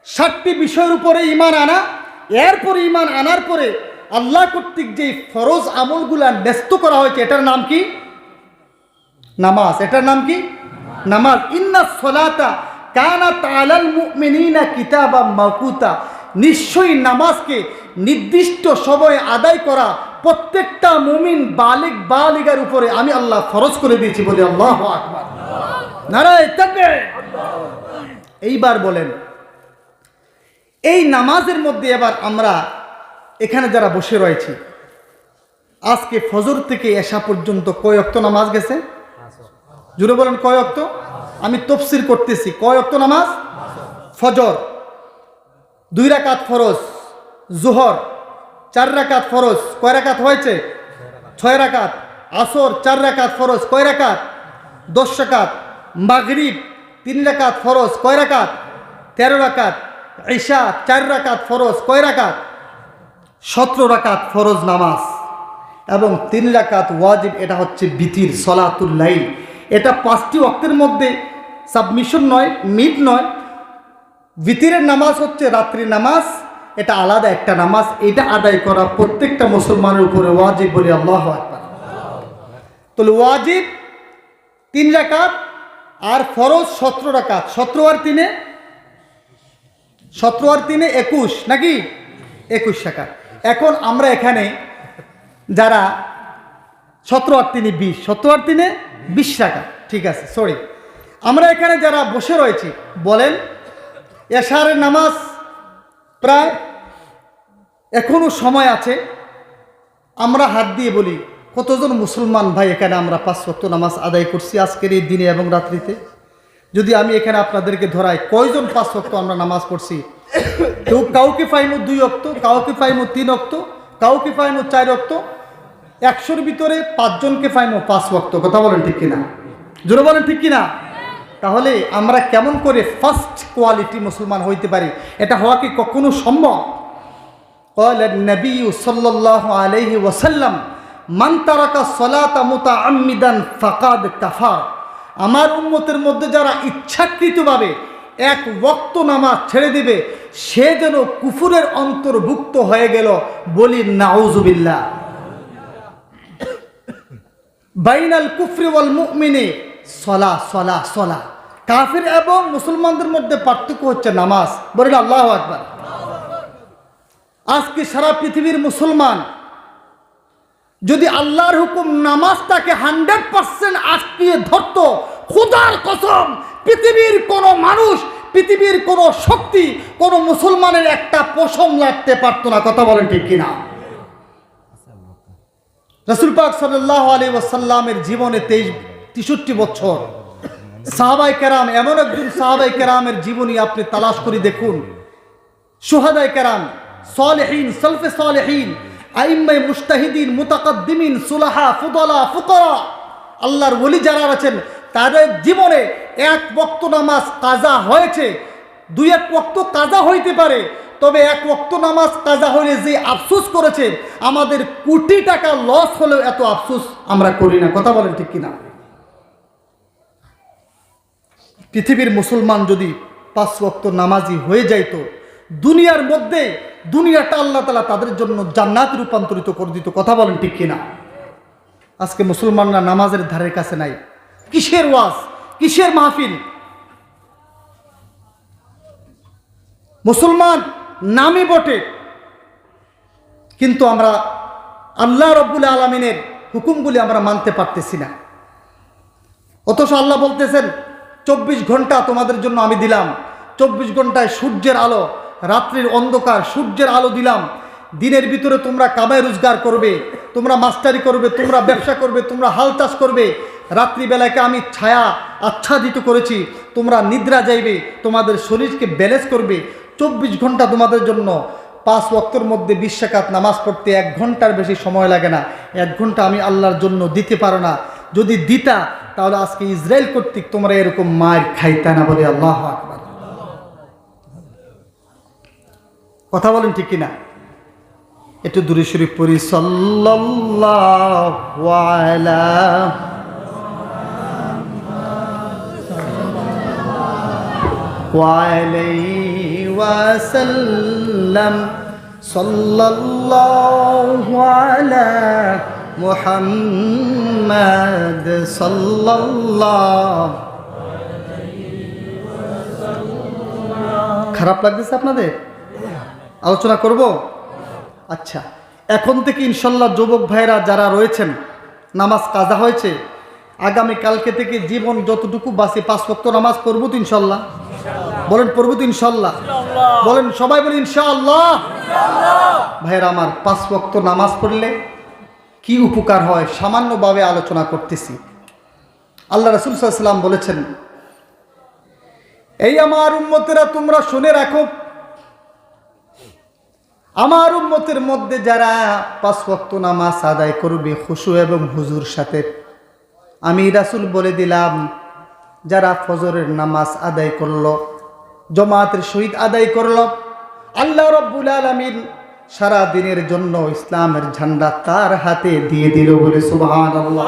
Speaker 1: 7টি বিষয়ের উপরে ঈমান আনা। এরপরে ঈমান আনার পরে আল্লাহ কর্তৃক যে ফরজ আমলগুলা ন্যস্ত করা হয়েছে, এটার নাম কি? নামাজ। এটার নাম কি? নামাজ। ইন্নাস সালাতা কানাত আলাল মুমিনিনা কিতাবাম মাওকুতা, নিশ্চয়ই নামাজকে নির্দিষ্ট সময়ে আদায় করা প্রত্যেকটা মুমিন বালিগ বালিগার উপরে আমি আল্লাহ ফরজ করে দিয়েছি বলে আল্লাহু আকবার, নারায়ে তাকবীর। এইবার বলেন, এই নামাজের মধ্যে এবার আমরা এখানে যারা বসে রয়েছি, আজকে ফজর থেকে এশা পর্যন্ত কয় ওয়াক্ত নামাজ গেছে? জুড়ে বলেন কয় ওয়াক্ত? আমি তাফসীর করতেছি। কয় ওয়াক্ত নামাজ? ফজর 2 রাকাত ফরজ, জোহর 4 রাকাত ফরজ, কয় রাকাত হয়েছে? 6 রাকাত। আসর 4 রাকাত ফরজ, কয় রাকাত? 10 রাকাত। মাগরিব 3 রাকাত ফরজ, কয় রাকাত? 13 রাকাত। ঈশা 4 রাকাত ফরজ, কয় রাকাত? 17 রাকাত ফরজ নামাজ এবং 3 রাকাত ওয়াজিব। এটা হচ্ছে বিতির, সলাতুল লাইল। এটা 5টি ওয়াক্তের মধ্যে সাবমিশন নয়, মিট নয়। বিতিরের নামাজ হচ্ছে রাত্রি নামাজ, এটা আলাদা একটা নামাজ। এটা আদায় করা প্রত্যেকটা মুসলমানের উপরে ওয়াজিব বলি আল্লাহু আকবার। তো ওয়াজিব 3 রাকাত আর ফরজ 17 রাকাত। 17 আর 3 21 নাকি? 21 রাকাত। এখন আমরা এখানে যারা 17 আর 3 20, 17 আর 3 20 রাকাত, ঠিক আছে, সরি। আমরা এখানে যারা বসে রয়েছি, বলেন এশারের নামাজ প্রায় এখনো সময় আছে। আমরা হাত দিয়ে বলি কতজন মুসলমান ভাই এখানে আমরা 5 ওয়াক্ত নামাজ আদায় করছি আজকের এই দিনে এবং রাত্রিতে? যদি আমি এখানে আপনাদেরকে ধরাই কয়জন 5 ওয়াক্ত আমরা নামাজ পড়ছি? কাউকে পাইমু 2 ওয়াক্ত, কাউকে পাইমু 3 ওয়াক্ত, কাউকে পাইমু 4 ওয়াক্ত। 100-র ভিতরে 5 জনকে পাইমু 5 ওয়াক্ত। কথা বলেন ঠিক কিনা? জোরে বলেন ঠিক কিনা? তাহলে আমরা কেমন করে ফার্স্ট কোয়ালিটি মুসলমান হইতে পারি? এটা হওয়া কি কখনো সম্ভব? قال النبي صلى الله عليه وسلم من ترك الصلاة متعمدا فقد كفر। আমার উম্মতের মধ্যে যারা ইচ্ছাকৃতভাবে এক ওয়াক্ত নামাজ ছেড়ে দিবে সে যেন কুফুরের অন্তর্ভুক্ত হয়ে গেল। বলি নাউজুবিল্লাহ। বাইনাল কুফরি ওয়াল মুমিনি সলা সলা সলা। কাফির এবং মুসলমানদের মধ্যে পার্থক্য হচ্ছে নামাজ। বলেন আল্লাহু আকবার। আজকে সারা পৃথিবীর মুসলমান যদি আল্লাহর হুকুম নামাজটাকে 100% আটকিয়ে ধরত, খোদার কসম পৃথিবীর কোনো মানুষ, পৃথিবীর কোনো শক্তি কোনো মুসলমানের একটা পশম লাড়তে পারত না। কথা বলেন ঠিক কিনা? রাসূল পাক সাল্লাল্লাহু আলাইহি ওয়াসাল্লামের জীবনে 63 বছর সাহাবায়ে কেরাম, এমন একজন সাহাবায়ে কেরামের জীবনী আপনি তালাশ করে দেখুন। শুহাদায়ে কেরাম, সালেহিন, সালফে সালেহিন, আইম্মায়ে মুজতাহিদিন, মুতাকাদ্দিমিন, সুলাহা, ফুদালা, ফুকারা, আল্লাহর ওলি যারা আছেন তাদের জীবনে এক ওয়াক্ত নামাজ কাজা হয়েছে। দুই এক ওয়াক্ত কাজা হইতে পারে, তবে এক ওয়াক্ত নামাজ কাজা হইলে যে আফসোস করেছে, আমাদের কোটি টাকা লস হলেও এত আফসোস আমরা করি না। কথা বলেন ঠিক কিনা? পৃথিবীর মুসলমান যদি 5 ওয়াক্ত নামাজি হয়ে যাইতো, দুনিয়ার মধ্যে দুনিয়াটা আল্লাহ তাআলা তাদের জন্য জান্নাতে রূপান্তরিত করে দিত। কথা বলেন ঠিক কিনা? আজকে মুসলমানরা নামাজের ধারের কাছে নাই। কিসের ওয়াজ, কিসের মাহফিল? মুসলমান নামই বটে, কিন্তু আমরা আল্লাহ রব্বুল আলামিনের হুকুমগুলি আমরা মানতে পারতেছি না। অথচ আল্লাহ বলতেছেন 24 ঘন্টা তোমাদের জন্য আমি দিলাম। 24 ঘন্টায় সূর্যের আলো, রাত্রির অন্ধকার, সূর্যের আলো দিলাম। দিনের ভিতরে তোমরা কামাই রোজগার করবে, তোমরা মাস্টারি করবে, তোমরা ব্যবসা করবে, তোমরা হাল চাষ করবে। রাত্রিবেলাকে আমি ছায়া আচ্ছাদিত করেছি, তোমরা নিদ্রা যাইবে, তোমাদের শরীরকে ব্যালেন্স করবে। 24 ঘন্টা তোমাদের জন্য। 5 ওয়াক্তের মধ্যে 20 রাকাত নামাজ পড়তে 1 ঘন্টার বেশি সময় লাগে না। 1 ঘন্টা আমি আল্লাহর জন্য দিতে পারো না। যদি দিতা তাহলে আজকে ইসরায়েল কর্তৃক তোমরা এরকম মার খাইতা না। বলে আল্লাহু আকবার। কথা বলেন ঠিক কিনা? একটু দুরূদ শরীফ পড়ি। সাল্লাল্লাহু আলাইহি ওয়াসাল্লাম। সাল্লাল্লাহু আলা মুহাম্মাদ সাল্লাল্লাহু। খারাপ লাগতেছে আপনাদের? আলোচনা করব? আচ্ছা, এখন থেকে ইনশাল্লাহ যুবক ভাইরা যারা রয়েছেন, নামাজ কাজা হয়েছে, আগামী কালকে থেকে জীবন যতটুকু বাঁচে 5 ওয়াক্ত নামাজ পড়ব তো ইনশাল্লাহ। বলেন পড়ব তো ইনশাল্লাহ? বলেন সবাই, বলেন ইনশাআল্লাহ। ভাইরা আমার, 5 ওয়াক্ত নামাজ পড়লে কি উপকার হয় সামান্যভাবে আলোচনা করতেছি। আল্লাহ রাসূল সাল্লাল্লাহু আলাইহি ওয়াসাল্লাম বলেছেন, এই আমার উম্মতেরা তোমরা শুনে রাখো, আমার উম্মতের মধ্যে যারা 5 ওয়াক্ত নামাজ আদায় করবে খুশু এবং হুজুর সাথে, আমি রাসূল বলে দিলাম, যারা ফজরের নামাজ আদায় করলো, জামাতের সহিত আদায় করলো, আল্লাহ রাব্বুল আলামিন সারা দিনের জন্য ইসলামের ঝান্ডা তার হাতে দিয়ে দিল। বলে সুবহানাল্লাহ।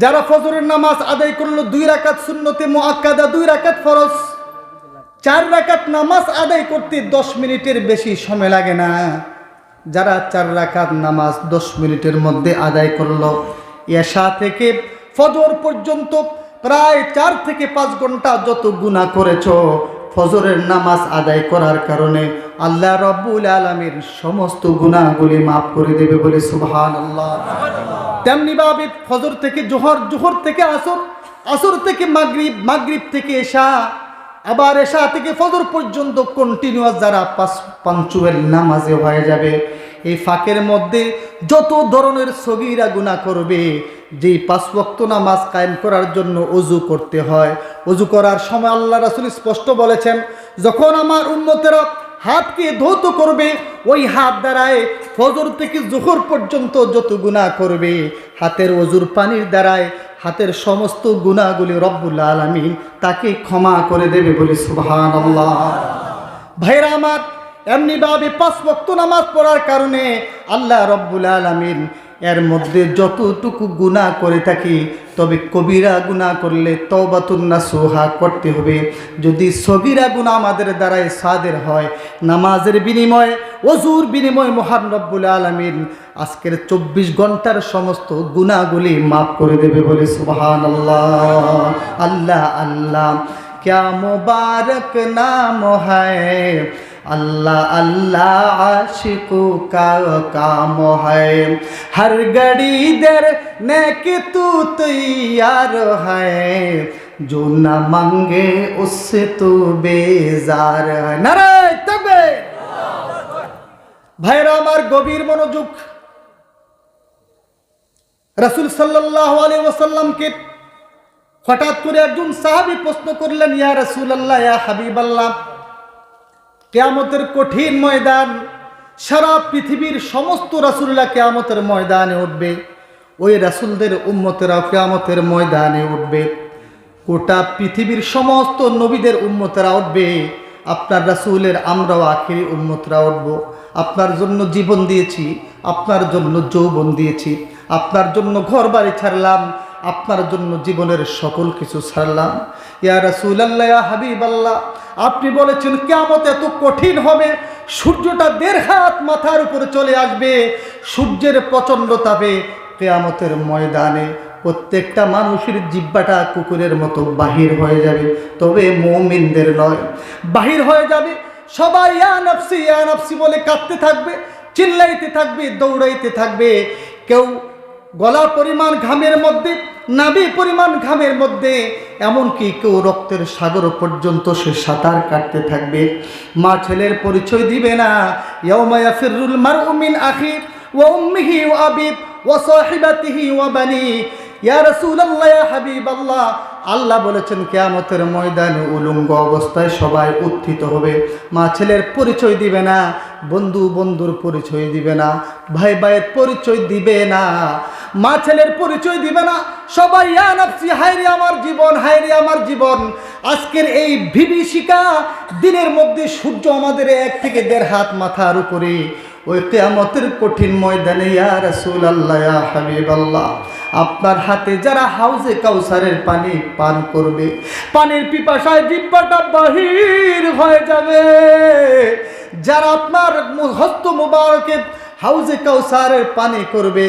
Speaker 1: যারা ফজরের নামাজ আদায় করলো 2 রাকাত সুন্নতে মুআক্কাদা, 2 রাকাত ফরজ, 4 রাকাত নামাজ আদায় করতে 10 মিনিটের বেশি সময় লাগে না। যারা 4 রাকাত নামাজ 10 মিনিটের মধ্যে আদায় করলো, এশা থেকে ফজর পর্যন্ত প্রায় 4 থেকে 5 ঘন্টা যত গুনাহ করেছো, ফজরের নামাজ আদায় করার কারণে আল্লাহ রাব্বুল আলামিন সমস্ত গুনাহগুলি মাফ করে দেবে। বলে সুবহানাল্লাহ। তেমনি ভাবে ফজর থেকে জোহর, জোহর থেকে আসর, আসর থেকে মাগরিব, মাগরিব থেকে এশা, আবার এশা থেকে ফজর পর্যন্ত কন্টিনিউয়াস যারা পাঞ্চুয়াল নামাজে হয়ে যাবে, এই ফাঁকের মধ্যে যত ধরনের সগীরা গুনাহ করবে, যেই 5 ওয়াক্ত নামাজ কায়েম করার জন্য ওযু করতে হয়, ওযু করার সময় আল্লাহ রাসূল স্পষ্ট বলেছেন, যখন আমার উম্মতেরা হাতকে ধৌত করবে, ওই হাত দ্বারায় ফজর থেকে জোহর পর্যন্ত যত গুনাহ করবে, হাতের ওযুর পানির দ্বারায় হাতের সমস্ত গুনাহগুলি রব্বুল আলামিন তাকে ক্ষমা করে দেবে বলে সুবহানাল্লাহ। ভাইরা আমার, এমনিভাবে 5 ওয়াক্ত নামাজ পড়ার কারণে আল্লাহ রব্বুল আলামিন এর মধ্যে যতটুকু গুনাহ করে থাকি, তবে কবিরা গুনাহ করলে তওবাতুন নাসুহা করতে হবে। যদি সগীরা গুনাহ আমাদের দ্বারাই সাদের হয়, নামাজের বিনিময়ে, ওযুর বিনিময়ে মহান রব্বুল আলামিন আজকের 24 ঘন্টার সমস্ত গুনাহগুলি মাফ করে দেবে বলে সুবহানাল্লাহ। আল্লাহ আল্লাহ क्या मुबारक नाम है, अल्लाह अल्लाह आशिकों का काम है, हर घड़ी दर नेकी तू तैयार है, जो न मांगे उससे तू बेजार है। नारे तकबीर। भाईरा আমার গভীর মনোযোগ। রাসূল সাল্লাল্লাহু আলাইহি ওয়াসাল্লামকে হঠাৎ করে একজন সাহাবী প্রশ্ন করলেন, ইয়া রাসূলুল্লাহ, ইয়া হাবিবাল্লাহ, কিয়ামতের কঠিন ময়দান, সারা পৃথিবীর সমস্ত রাসূলরা কিয়ামতের ময়দানে উঠবে, ওই রাসূলদের উম্মতেরাও কিয়ামতের ময়দানে উঠবে, গোটা পৃথিবীর সমস্ত নবীদের উম্মতেরা উঠবে, আপনার রাসূলের আমরাও আখেরি উম্মতরা উঠব। আপনার জন্য জীবন দিয়েছি, আপনার জন্য যৌবন দিয়েছি, আপনার জন্য ঘর বাড়ি ছাড়লাম, আপনার জন্য জীবনের সকল কিছু ছাড়লাম। ইয়া রাসূলুল্লাহ, ইয়া হাবিবাল্লাহ, আপনি বলেছেন কিয়ামত এত কঠিন হবে, সূর্যটা 1.5 হাত মাথার উপরে চলে আসবে, সূর্যের প্রচণ্ড তাপে কিয়ামতের ময়দানে প্রত্যেকটা মানুষের জিহ্বাটা কুকুরের মতো বাহির হয়ে যাবে, তবে মুমিনদের নয়। বাহির হয়ে যাবে, সবাই ইয়া নাফসি বলে কাঁদতে থাকবে, চিল্লাইতে থাকবে, দৌড়াইতে থাকবে। কেউ গলা পরিমাণ ঘামের মধ্যে, নাভি পরিমাণ ঘামের মধ্যে, এমনকি কেউ রক্তের সাগর পর্যন্ত সে সাঁতার কাটতে থাকবে। মা ছেলের পরিচয় দিবে না। ইয়াউমা ইয়াফিরুল মারউ মিন আখি ওয়া উম্মিহি ওয়া আবি ওয়া সাহিবাতিহি ওয়া বানি। ইয়া রাসূলুল্লাহ, ইয়া হাবিবাল্লাহ, আল্লাহ বলেছেন কিয়ামতের ময়দানে উলঙ্গ অবস্থায় সবাই উত্থিত হবে। মা ছেলের পরিচয় দিবে না, বন্ধু বন্ধুর পরিচয় দিবে না, ভাই ভাইয়ের পরিচয় দিবে না, মা ছেলের পরিচয় দিবে না। সবাই ইয়া নাফসি, হায়রে আমার জীবন, হায়রে আমার জীবন। আজকের এই বিভীষিকা দিনের মধ্যে সূর্য আমাদের 1 থেকে 1.5 হাত মাথার উপরে, ওই কিয়ামতের কঠিন ময়দানে ইয়া রাসূলুল্লাহ, ইয়া হাবিবাল্লাহ, আপনার হাতে যারা হাউজে কাউসারের পানি পান করবে, পানির পিপাসায় জিহ্বাটা বাহির হয়ে যাবে। যারা আপনার হস্ত মুবারকে হাউজে কাউসারের পানি করবে,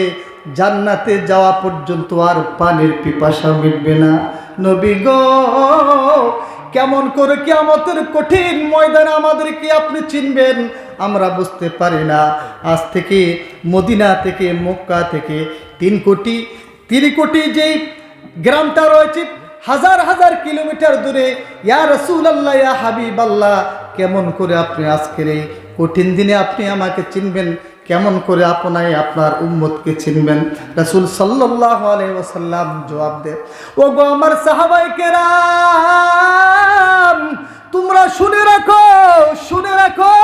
Speaker 1: জান্নাতে যাওয়া পর্যন্ত আর পানির পিপাসা মিটবে না। নবী গো, কেমন করে কিয়ামতের কঠিন ময়দানে আমাদেরকে আপনি চিনবেন আমরা বুঝতে পারি না। আজ থেকে মদিনা থেকে, মক্কা থেকে 3 কোটি যেই গ্রামটা রয়েছে, হাজার হাজার কিলোমিটার দূরে, ইয়া রাসূলুল্লাহ, ইয়া হাবিবাল্লাহ, কেমন করে আপনি আজকের এই কঠিন দিনে আপনি আমাকে চিনবেন, কেমন করে আপনাই আপনার উম্মতকে চিনবেন? রাসূল সাল্লাল্লাহু আলাইহি ওয়াসাল্লাম জবাব দেয়, ও গো আমার সাহাবায়ে কেরাম, তোমরা শুনে রাখো, শুনে রাখো,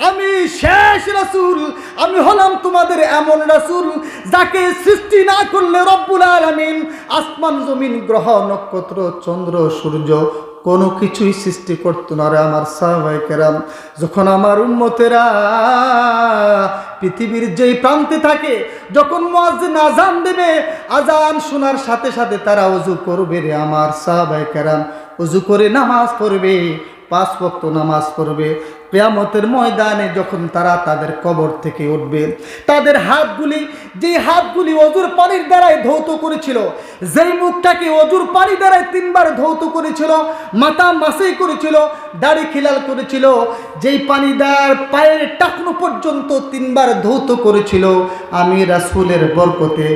Speaker 1: আমি শেষ রাসূল, আমি হলাম তোমাদের এমন রাসূল যাকে সৃষ্টি না করলে রব্বুল আলামিন আসমান জমিন গ্রহ নক্ষত্র চন্দ্র সূর্য কোনো কিছুই সৃষ্টি করতো না। রে আমার সাহাবায়ে কেরাম, যখন আমার উম্মতেরা পৃথিবীর যেই প্রান্তে থাকে, যখন মুয়াজ্জিন আযান দেবে, আযান শোনার সাথে সাথে তারা ওযু করবে। রে আমার সাহাবায়ে কেরাম, ওযু করে নামাজ পড়বে, 5 ওয়াক্ত নামাজ পড়বে। কিয়ামতের ময়দানে যখন তারা তাদের কবর থেকে উঠবে, তাদের হাতগুলি, যেই হাতগুলি ওযুর পানির দ্বারাই ধৌত করেছিল, যেই মুখটাকে ওযুর পানি দ্বারাই 3 বার ধৌত করেছিল, মাথা মাসাই করেছিল, দাড়ি খিলাল করেছিল, যেই পানি দ্বার পায়ের টাকনু পর্যন্ত 3 বার ধৌত করেছিল, আমি রাসূলের বরকতে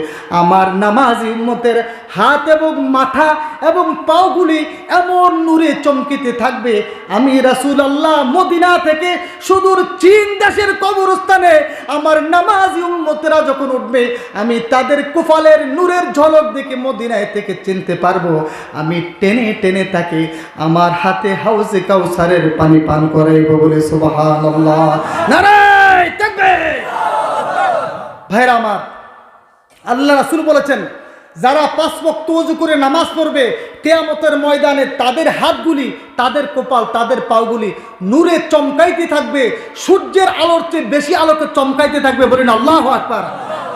Speaker 1: আমার নামাজি উম্মতের হাত এবং মাথা এবং পাগুলি এমন নূরে চমকিতে থাকবে। আমি রাসূলুল্লাহ মদিনা থেকে সুদূর চীন দেশের কবরস্থানে আমার নামাজি উম্মতেরা যখন উঠবে, আমি তাদের কুফালের নূরের ঝলক দেখে মদিনায় থেকে চিনতে পারবো। আমি টেনে টেনে তাকে আমার হাতে হাউজে কাউসারের পানি পান করাইব বলে সুবহানাল্লাহ, নারায়ে তাকবীর। ভাইরা আমার, আল্লাহ রাসূল বলেছেন, যারা 5 ওয়াক্ত ওযু করে নামাজ পড়বে কিয়ামতের ময়দানে তাদের হাতগুলি, তাদের কপাল, তাদের পাগুলি নূরে চমকাইতে থাকবে, সূর্যের আলোর চেয়ে বেশি আলোকে চমকাইতে থাকবে। বলেন আল্লাহু আকবার।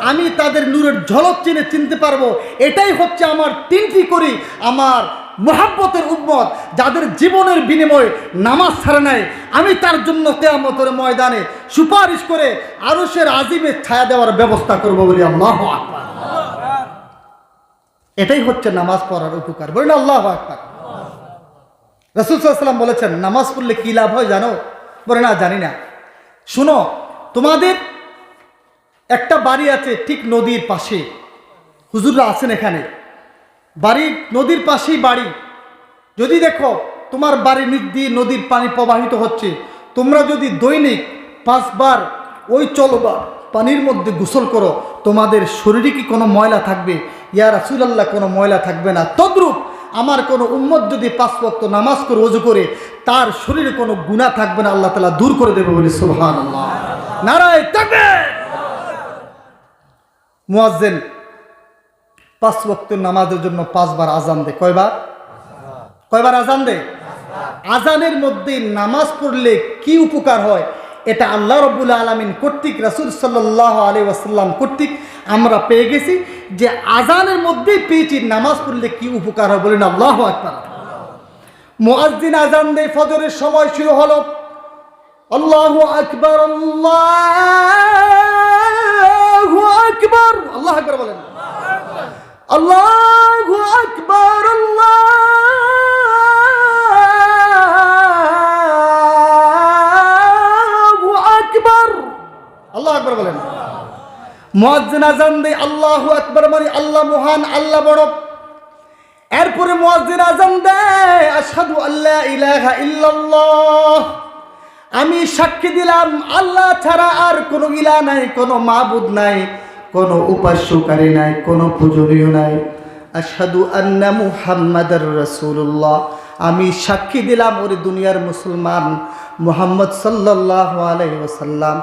Speaker 1: আমি তাদের নূরের ঝলক চিনতে পারবো। এটাই হচ্ছে আমার 3টি করি আমার মুহাব্বতের উম্মত, যাদের জীবনের বিনিময়ে নামাজ ছাড়ে নাই। আমি তার জন্য কিয়ামতের ময়দানে সুপারিশ করে আরশের আজিমে ছায়া দেওয়ার ব্যবস্থা করব। বলি আল্লাহু আকবার। এটাই হচ্ছে নামাজ পড়ার উপকার। বলেন আল্লাহু আকবার। রাসূল সাল্লাল্লাহু আলাইহি ওয়াসাল্লাম বলেছেন, নামাজ পড়লে কি লাভ হয় জানো? বলে না, জানি না। শুনো, তোমাদের একটা বাড়ি আছে ঠিক নদীর পাশে, হুজুররা আছেন এখানে, বাড়ির নদীর পাশেই বাড়ি। যদি দেখো তোমার বাড়ির নিচ দিয়ে নদীর পানি প্রবাহিত হচ্ছে, তোমরা যদি দৈনিক 5 বার ওই চলবা পানির মধ্যে গোসল করো, তোমাদের শরীরে কি কোনো ময়লা থাকবে? ইয়া রাসূলুল্লাহ, কোনো ময়লা থাকবে না। তদ্রূপ আমার কোনো উম্মত যদি 5 ওয়াক্ত নামাজ করে ওযু করে, তার শরীরে কোনো গুনাহ থাকবে না, আল্লাহ তাআলা দূর করে দেবে। বলি সুবহানাল্লাহ, নারায়ে তাকবীর। মুয়াজ্জিন 5 ওয়াক্ত নামাজের জন্য 5 বার আজান দেয়। কয়বার আজান দেয়? আজানের মধ্যে নামাজ পড়লে কি উপকার হয়, এটা আল্লাহ রাব্বুল আলামিন কর্তৃক, রাসূল সাল্লাল্লাহু আলাইহি ওয়াসাল্লাম কর্তৃক আমরা পেয়ে গেছি, যে আজানের মধ্যেই পেয়েছি নামাজ পড়লে কি উপকার হয়। বলেন আল্লাহু আকবার। মুয়াজ্জিন আজান দেয়, ফজরের সময় শুরু হলো, আল্লাহু আকবার, আল্লাহু আকবার, আল্লাহু আকবার বলেন, আল্লাহু আকবার, আল্লাহু আকবার, আল্লাহু আকবার বলেন। মুয়াজ্জিন আযান দেয়, আল্লাহু আকবার মানে আল্লাহ মহান, আল্লাহ বড়। এরপরে মুয়াজ্জিন আযান দেয়, আশহাদু আল্লা ইলাহা ইল্লাল্লাহ, আমি সাক্ষী দিলাম আল্লাহ ছাড়া আর কোনো ইলাহ নাই, কোনো মাবুদ নাই, কোনো উপাস্যকারী নাই, কোনো পূজনীয় নাই। আশহাদু আন্না মুহাম্মাদার রাসূলুল্লাহ, আমি সাক্ষী দিলাম ওরে দুনিয়ার মুসলমান মুহাম্মদ সাল্লাল্লাহু আলাইহি ওয়াসাল্লাম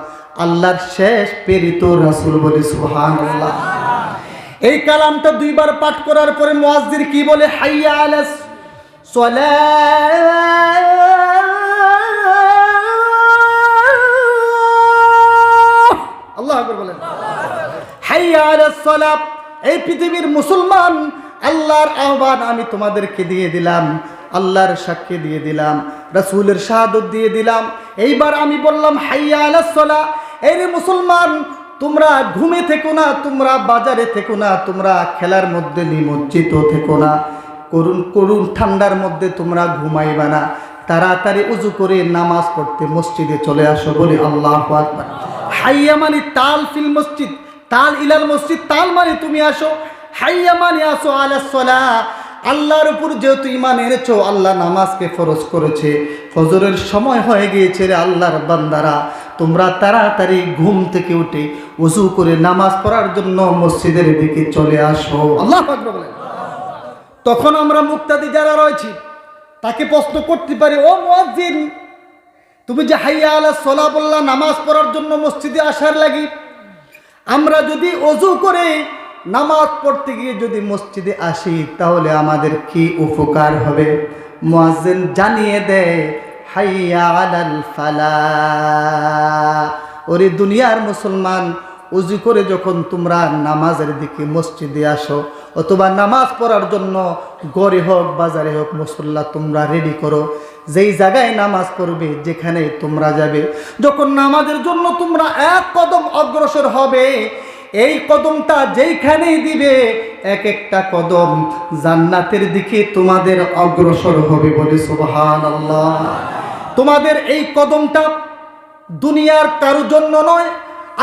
Speaker 1: আল্লাহর শেষ প্রেরিত রাসূল। বলি সুবহানাল্লাহ। এই কালামটা 2 বার পাঠ করার পরে মুয়াজ্জিন কি বলে? হাইয়া আলাস সালাহ, আল্লাহু আকবার বলেন, হাইয়া আলাস সালাহ। এই পৃথিবীর মুসলমান, আল্লাহর আহ্বান আমি তোমাদেরকে দিয়ে দিলাম, আল্লাহর সাক্ষী দিয়ে দিলাম, রাসূলের শাহাদত দিয়ে দিলাম। এইবার আমি বললাম হাইয়া আলাস সালাহ। এই রে মুসলমান, তোমরা ঘুমে থেকো না, তোমরা বাজারে থেকো না, তোমরা খেলার মধ্যে নিমজ্জিত থেকো না, করুণ ঠান্ডার মধ্যে তোমরা ঘুমাইবা না, তাড়াতাড়ি ওযু করে নামাজ পড়তে মসজিদে চলে আসো। বলি আল্লাহু আকবার। হাইয়া মানে তাল ফিল মসজিদ, তাল ইলাল মসজিদ, তাল মানে তুমি আসো, হাইয়া মানে আসো আলাস সালাহ। আল্লাহর উপর যেহেতু ঈমান এনেছো, আল্লাহ নামাজকে ফরজ করেছে, ফজরের সময় হয়ে গিয়েছে রে আল্লাহর বান্দারা, তোমরা তাড়াতাড়ি ঘুম থেকে উঠে ওযু করে নামাজ পড়ার জন্য মসজিদের দিকে চলে আসো। আল্লাহু আকবার বলেন। তখন আমরা মুক্তাদি যারা রয়েছি তাকে প্রশ্ন করতে পারি, ও মুয়াজ্জিন, তুমি যে হাইয়া আলাস সালাহ বললা নামাজ পড়ার জন্য মসজিদে আসার লাগি, আমরা যদি ওযু করে নামাজ পড়তে গিয়ে যদি মসজিদে আসি, তাহলে আমাদের কি উপকার হবে? মুয়াজ্জিন জানিয়ে দেয়, হাইয়া আলাল ফালাহ। ওরে দুনিয়ার মুসলমান, ওযু করে যখন তোমরা নামাজের দিকে মসজিদে আসো, অথবা নামাজ পড়ার জন্য ঘরে হোক বাজারে হোক মুসল্লা তোমরা রেডি করো, যেই জায়গায় নামাজ পড়বে, যেখানে তোমরা যাবে, যখন নামাজের জন্য তোমরা 1 কদম অগ্রসর হবে, এই কদমটা যেইখানেই দিবে, এক একটা কদম জান্নাতের দিকে তোমাদের অগ্রসর হবে। বলে সুবহানাল্লাহ। তোমাদের এই কদমটা দুনিয়ার কারোর জন্য নয়,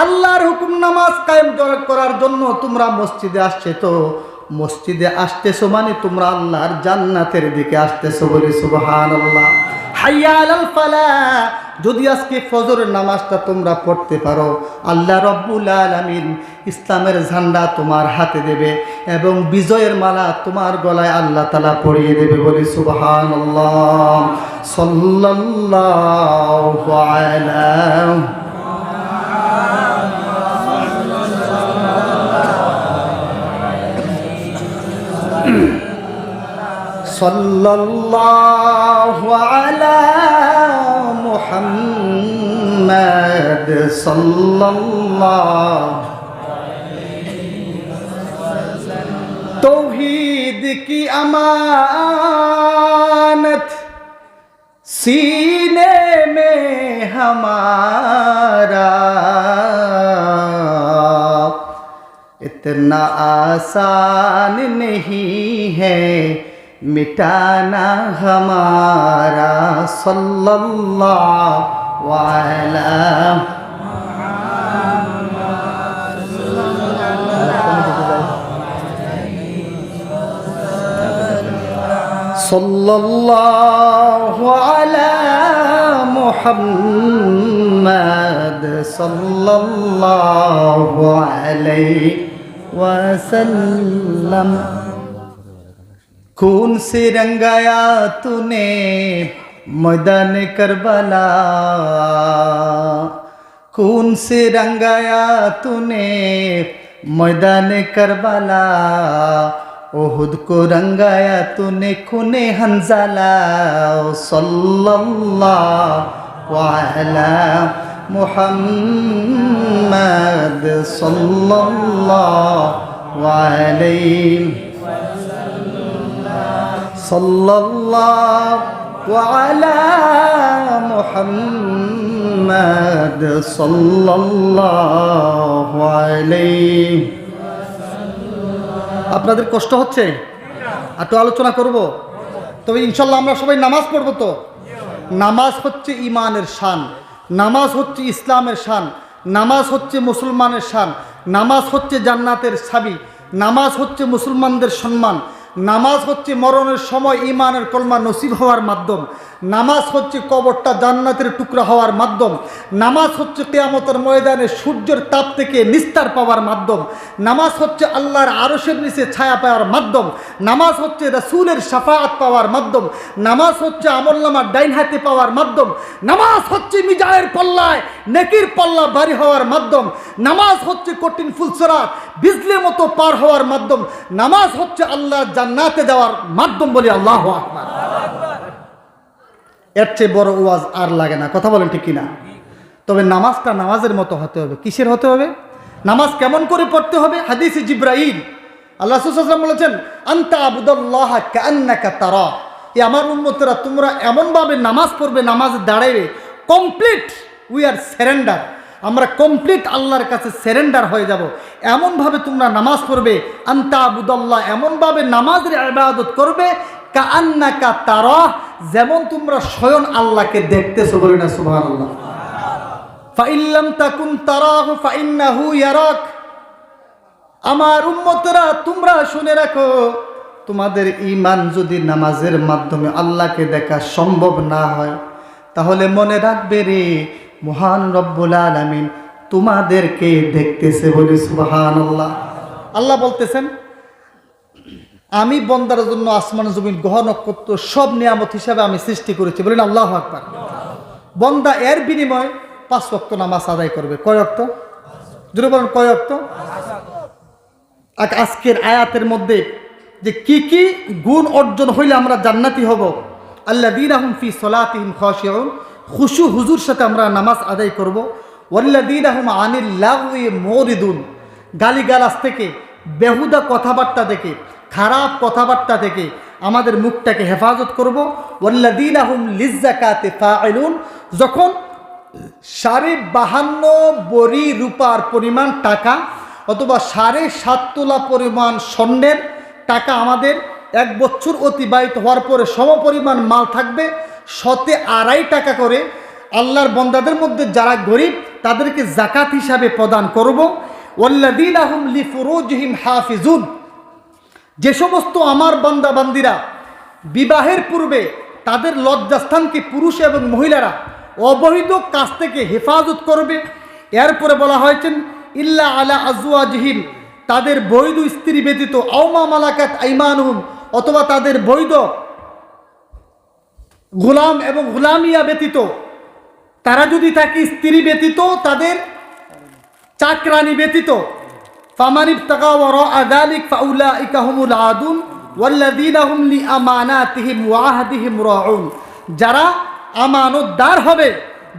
Speaker 1: আল্লাহর হুকুম নামাজ কায়েম করার জন্য তোমরা মসজিদে আসছে, তো মসজিদে আসতেছো মানে তোমরা আল্লাহর জান্নাতের দিকে আসতেছো। বলে সুবহানাল্লাহ। হাইয়া আলাল ফালাহ। যদি আজকে ফজরের নামাজটা তোমরা পড়তে পারো, আল্লাহ রাব্বুল আলামিন ইসলামের ঝান্ডা তোমার হাতে দেবে এবং বিজয়ের মালা তোমার গলায় আল্লাহ তাআলা পরিয়ে দেবে। বলি সুবহানাল্লাহ। সাল্লাল্লাহু আলাইহি সাল্লাল্লাহু আলা মুহাম্মাদ সাল্লাল্লাহু तौहीद की अमानत सीने में हमारा इतना आसान नहीं है मिटाना हमारा सल्लल्लाहु अलैहि सल्लल्लाहु अला मुहम्मद सल्लल्लाहु अलैहि वसल्लम। खून से रंगाया तूने मैदान करबला, खून से रंगाया तूने मैदान करबला, ओहुद को रंगाया तूने खूने हंजाला। सल्लल्लाहु अला मुहम्मद सल्लल्लाहु अलैहि सल्लल्लाहु अला मुहम्मद सल्लल्लाहु अलैहि। আপনাদের কষ্ট হচ্ছে? একটু আলোচনা করব, তবে ইনশাল্লাহ আমরা সবাই নামাজ পড়ব। তো নামাজ হচ্ছে ইমানের শান, নামাজ হচ্ছে ইসলামের শান, নামাজ হচ্ছে মুসলমানের শান, নামাজ হচ্ছে জান্নাতের চাবি, নামাজ হচ্ছে মুসলমানদের সম্মান, নামাজ হচ্ছে মরণের সময় ইমানের কলমা নসিব হওয়ার মাধ্যম, নামাজ হচ্ছে কবরটা জান্নাতের টুকরা হওয়ার মাধ্যম, নামাজ হচ্ছে কিয়ামতের ময়দানে সূর্যের তাপ থেকে নিস্তার পাওয়ার মাধ্যম, নামাজ হচ্ছে আল্লাহর আরশের নিচে ছায়া পাওয়ার মাধ্যম, নামাজ হচ্ছে রাসূলের শাফাআত পাওয়ার মাধ্যম, নামাজ হচ্ছে আমলনামার ডাইন হাতে পাওয়ার মাধ্যম, নামাজ হচ্ছে মিজানের পাল্লায় নেকির পাল্লা ভারী হওয়ার মাধ্যম, নামাজ হচ্ছে কঠিন ফুলসিরাত বিজলির মতো পার হওয়ার মাধ্যম, নামাজ হচ্ছে আল্লাহর জান্নাতে যাওয়ার মাধ্যম। বলি আল্লাহু আকবার। এর চেয়ে বড় ওয়াজ আর লাগে না, কথা বলেন ঠিক কিনা? তবে নামাজটা নামাজের মতো হতে হবে। কিসের হতে হবে? নামাজ কেমন করে পড়তে হবে? হাদিসে জিবরাইল আল্লাহ রাসূল সাল্লাল্লাহু আলাইহি ওয়াসাল্লাম বলেছেন, আনতা আবুদাল্লাহ কাআন্নাকা তারা। এই আমার উম্মতেরা তোমরা এমনভাবে নামাজ পড়বে, নামাজে দাঁড়াবে, কমপ্লিট উই আর সারেন্ডার, আমরা কমপ্লিট আল্লাহর কাছে সারেন্ডার হয়ে যাব। এমনভাবে তোমরা নামাজ পড়বে, আনতা আবুদাল্লাহ, এমনভাবে নামাজের ইবাদত করবে, কাআন্নাকা তারা, যেমন তোমরা স্বয়ং আল্লাহকে দেখতেছো। বলি না সুবহানাল্লাহ। ফাইল্লাম তাকুন তারাহু ফাইন্নাহু ইয়ারাক। আমার উম্মতরা তোমরা শুনে রাখো, তোমাদের ঈমান যদি নামাজের মাধ্যমে আল্লাহকে দেখা সম্ভব না হয়, তাহলে মনে রাখবে রে, মহান রব্বুল আলামিন তোমাদেরকে দেখতেছে। বলি সুবহানাল্লাহ। আল্লাহ বলতেছেন, আমি বন্দার জন্য আসমান জমিন গ্রহ নক্ষত্র সব নিয়ামত হিসাবে আমি সৃষ্টি করেছি। বলেন আল্লাহু আকবার। বন্দা এর বিনিময়ে 5 ওয়াক্ত নামাজ আদায় করবে। কয় ওয়াক্ত? জোরে বলেন, কয় ওয়াক্ত? আজকের আয়াতের মধ্যে যে কি কি গুণ অর্জন হইলে আমরা জান্নাতি হব, আল্লাযীনা হুম ফি সলাতিহিম খাশিউন, খুশু হুজুর সাথে আমরা নামাজ আদায় করব। ওয়াল্লাযীনা হুম আনিল লাগওয়ি মুরিদুন, গালিগালাজ থেকে, বেহুদা কথাবার্তা থেকে, খারাপ কথাবার্তা থেকে আমাদের মুখটাকে হেফাজত করব। ওয়াল্লাযীনা হুম লিযাকাতি ফাইলুন, যখন 52.5 বড়ি রূপার পরিমাণ টাকা অথবা 7.5 তোলা পরিমাণ স্বর্ণের টাকা আমাদের 1 বছর অতিবাহিত হওয়ার পরে সমপরিমাণ মাল থাকবে, 2.5 টাকা করে আল্লাহর বান্দাদের মধ্যে যারা গরিব তাদেরকে যাকাত হিসাবে প্রদান করব। ওয়াল্লাযীনা হুম লিফুরুজিহিম হাফিজুন, যে সমস্ত আমার বান্দা বান্দিরা বিবাহের পূর্বে তাদের লজ্জাস্থানকে পুরুষ এবং মহিলারা অবৈধ কাজ থেকে হেফাজত করবে। এরপরে বলা হয়েছে ইল্লা আলা আজওয়াজিহিম, তাদের বৈধ স্ত্রী ব্যতীত, আওমা মালাকাত আইমানুহুম, অথবা তাদের বৈধ গোলাম এবং গোলামিয়া ব্যতীত, তারা যদি থাকে স্ত্রী ব্যতীত, তাদের চাকরানি ব্যতীত, ফামান ইবতাগা ওয়ারাআ যালিক ফাউলাইকা হুমুল আদুন, ওয়াল্লাযীনা হুম লিআমানাতিহিম ওয়া আহদিহিম রাউন, যারা আমানতদার হবে,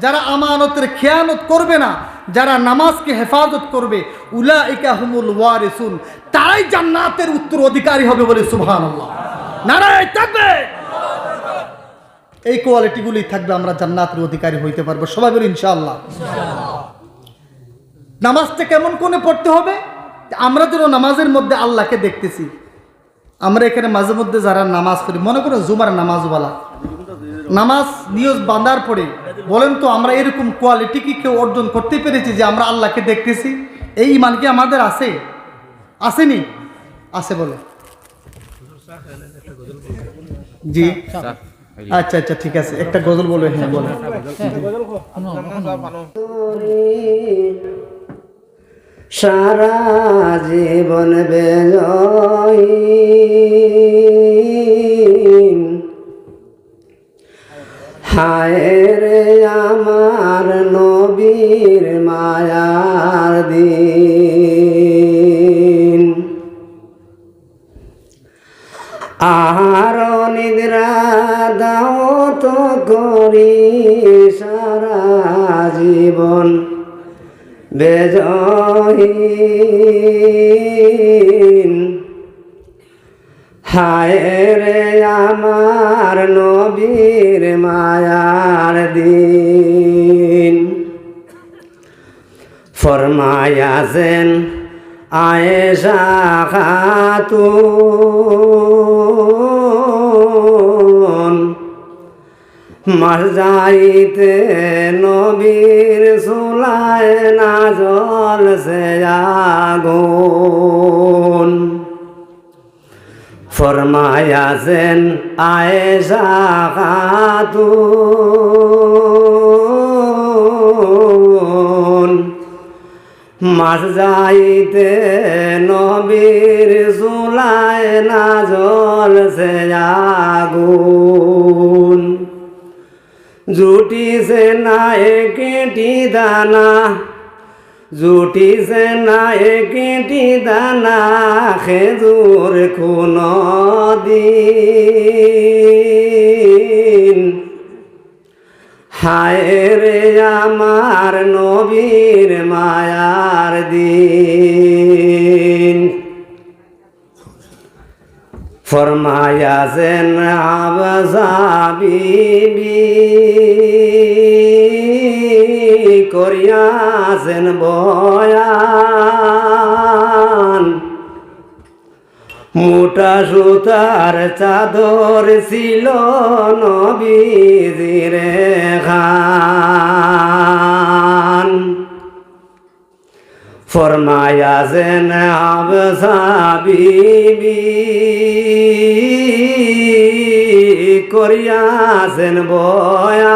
Speaker 1: যারা আমানতের খেয়ানত করবে না, যারা নামাজকে হেফাজত করবে, উলাইকা হুমুল ওয়ারিসুন, তারাই জান্নাতের উত্তরাধিকারী হবে বলে সুবহানাল্লাহ। নারায়ে তাকবীর। এই কোয়ালিটিগুলি থাকবে, আমরা জান্নাতের অধিকারী হইতে পারবো সবাই বলি ইনশাআল্লাহ। নামাজটা কেমন করে পড়তে হবে? আমরা যেন নামাজের মধ্যে আল্লাহকে দেখতেছি। আমরা এখানে মাঝে মধ্যে যারা নামাজ পড়ি, মনে করো জুমার নামাজওয়ালা, নামাজ নিয়ত বাঁধার পরে বলেন তো আমরা এরকম কোয়ালিটি কি কেউ অর্জন করতে পেরেছি যে আমরা আল্লাহকে দেখতেছি? এই ঈমান কি আমাদের আছে? আসেনি? আছে বলে জি, আচ্ছা আচ্ছা ঠিক আছে, একটা গজল বলে। হ্যাঁ বলে।
Speaker 2: সারা জীবন বেজয়ী হায় রে আমার নবীর মায়ার দিন, আর নিদ্রা দাও তো করি সারা জীবন বেজহীন হায় রে আমার নবীর মায়ার দিন। ফরমায়াছেন আয়েশা খাতুন, মার যাইতে নবীর চুলায় না জ্বলছে আগুন। ফরমায়াছেন আয়েশা খাতুন, মার যাইতে নবীর চুলায় না জ্বলছে আগুন। জুটিছে না একটি দানা, জুটিছে না একটি দানা খেজুর কোনো দিন। হায় রে আমার নবীর মায়ার দিন। ফরমায়াছেন আবসা বিবি করিয়াছেন বয়ান, মোটা সুতার চাদর ছিল নবীজির খান। ফরমায়াছেন আবসা বিবি করিয়াছেন বয়ান,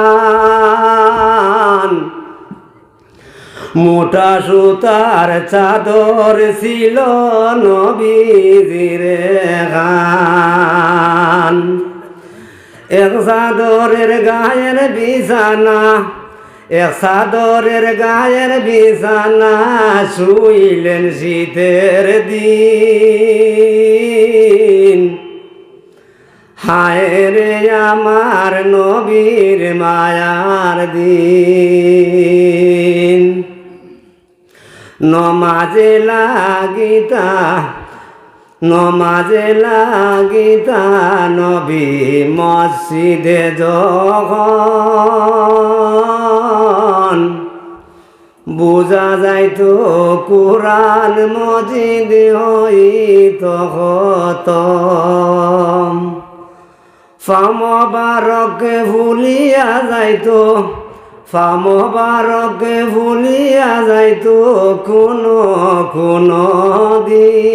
Speaker 2: মোটা সুতার চাদর ছিল নবীজির খান। এক চাদরের গায়ের বিছানা, এক চাদরের গায়ের বিছানা শুইলেন শীতের দিন। হায় রে আমার নবীর মায়ার দিন। নমাজে লাগিতা, নমাজে লাগিতা নবী মসজিদে যখন, বুঝা যাইতো কুরআন মজিদ হইত খতম। ফামবারকে ভুলিয়া যাইতো, ফামবারকে ভুলিয়া যাইতো কোনো কোনো দিন।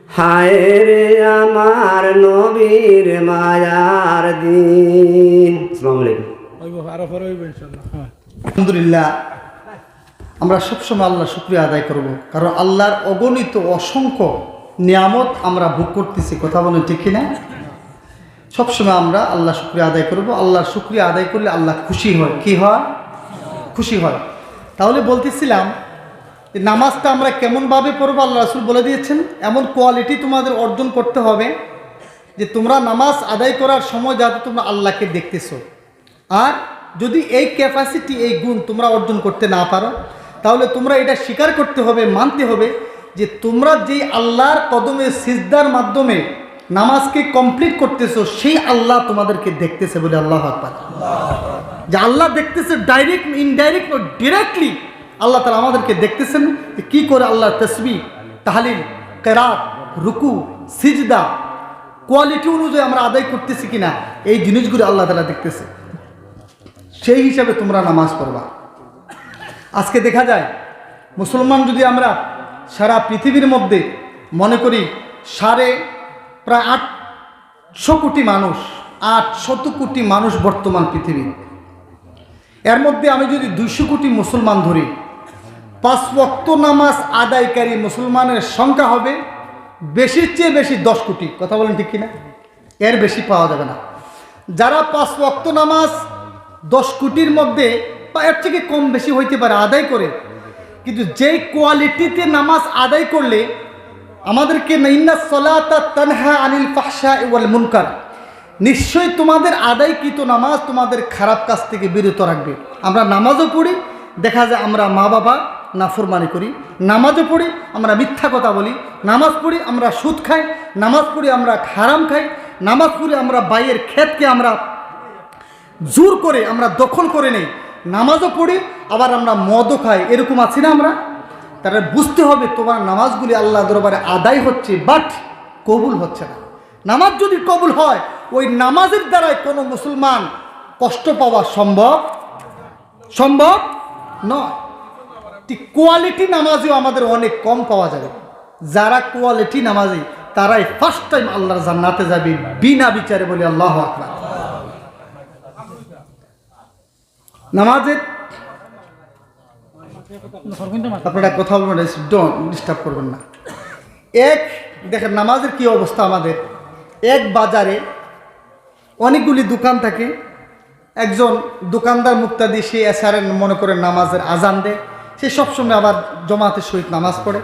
Speaker 2: হায় রে আমার নবীর মায়ার দিন। আসসালামু আলাইকুম।
Speaker 1: আলহামদুলিল্লাহ, আমরা সবসময় আল্লাহ শুকরিয়া আদায় করব, কারণ আল্লাহর অগণিত অসংখ্য নিয়ামত আমরা ভোগ করতেছি। কথা বলেন ঠিক কিনা? সবসময় আমরা আল্লাহ শুকরিয়া আদায় করব। আল্লাহর শুকরিয়া আদায় করলে আল্লাহ খুশি হয়। কি হয়? খুশি হয়। তাহলে বলতেছিলাম যে নামাজটা আমরা কেমনভাবে পড়বো আল্লাহ রাসূল বলে দিয়েছেন, এমন কোয়ালিটি তোমাদের অর্জন করতে হবে যে তোমরা নামাজ আদায় করার সময় যাতে তোমরা আল্লাহকে দেখতেছো। আর যদি এই ক্যাপাসিটি, এই গুণ তোমরা অর্জন করতে না পারো, তাহলে তোমরা এটা স্বীকার করতে হবে, মানতে হবে যে তোমরা যেই আল্লাহর কদমে সিজদার মাধ্যমে নামাজকে কমপ্লিট করতেছো, সেই আল্লাহ তোমাদেরকে দেখতেছে বলে আল্লাহু আকবার। যে আল্লাহ দেখতেছে ডাইরেক্ট, ইনডাইরেক্ট, ডিরেক্টলি আল্লাহ তাআলা আমাদেরকে দেখতেছেন যে কী করে আল্লাহ তাসবিহ, তাহলিল, কেরাত, রুকু, সিজদা কোয়ালিটি অনুযায়ী আমরা আদায় করতেছি কিনা, এই জিনিসগুলো আল্লাহ তাআলা দেখতেছে। সেই হিসাবে তোমরা নামাজ পড়বা। আজকে দেখা যায় মুসলমান যদি আমরা সারা পৃথিবীর মধ্যে মনে করি প্রায় 800 কোটি মানুষ, 800 কোটি মানুষ বর্তমান পৃথিবী, এর মধ্যে আমি যদি 200 কোটি মুসলমান ধরি, 5 ওয়াক্ত নামাজ আদায়কারী মুসলমানের সংখ্যা হবে বেশির চেয়ে বেশি 10 কোটি। কথা বলেন ঠিক কিনা? এর বেশি পাওয়া যাবে না। যারা 5 ওয়াক্ত নামাজ 10 কোটির মধ্যে বা এর থেকে কম বেশি হইতে পারে আদায় করে, কিন্তু যেই কোয়ালিটিতে নামাজ আদায় করলে আমাদেরকে ইন্নাস সালাতা তানহা আনিল ফাহশাই ওয়াল মুনকার, নিশ্চয়ই তোমাদের আদায়কৃত নামাজ তোমাদের খারাপ কাজ থেকে বিরত রাখবে। আমরা নামাজও পড়ি, দেখা যায় আমরা মা বাবা নাফরমানি করি, নামাজও পড়ি আমরা মিথ্যা কথা বলি, নামাজ পড়ি আমরা সুদ খাই, নামাজ পড়ি আমরা হারাম খাই, নামাজ পড়ি আমরা বাইয়ের ক্ষেতকে আমরা জোর করে আমরা দখল করে নেই, নামাজও পড়ি আবার আমরা মদও খাই, এরকম আছি না আমরা? তারা বুঝতে হবে তোমার নামাজগুলি আল্লাহ দরবারে আদায় হচ্ছে, বাট কবুল হচ্ছে না। নামাজ যদি কবুল হয়, ওই নামাজের দ্বারাই কোনো মুসলমান কষ্ট পাওয়া সম্ভব নয়। ঠিক কোয়ালিটি নামাজেও আমাদের অনেক কম পাওয়া যাবে। যারা কোয়ালিটি নামাজি তারাই ফার্স্ট টাইম আল্লাহর জান্নাতে যাবে বিনা বিচারে, বলি আল্লাহু আকবার। নামাজের আপনারা কথা বলবেন, ডিস্টার্ব করবেন না। দেখেন নামাজের কি অবস্থা আমাদের। এক বাজারে অনেকগুলি দোকান থাকে, একজন দোকানদার মুক্তাদি, সে এশারের মনে করে নামাজের আজান দেয়, সে সবসময় আবার জমাতের সহিত নামাজ পড়ে।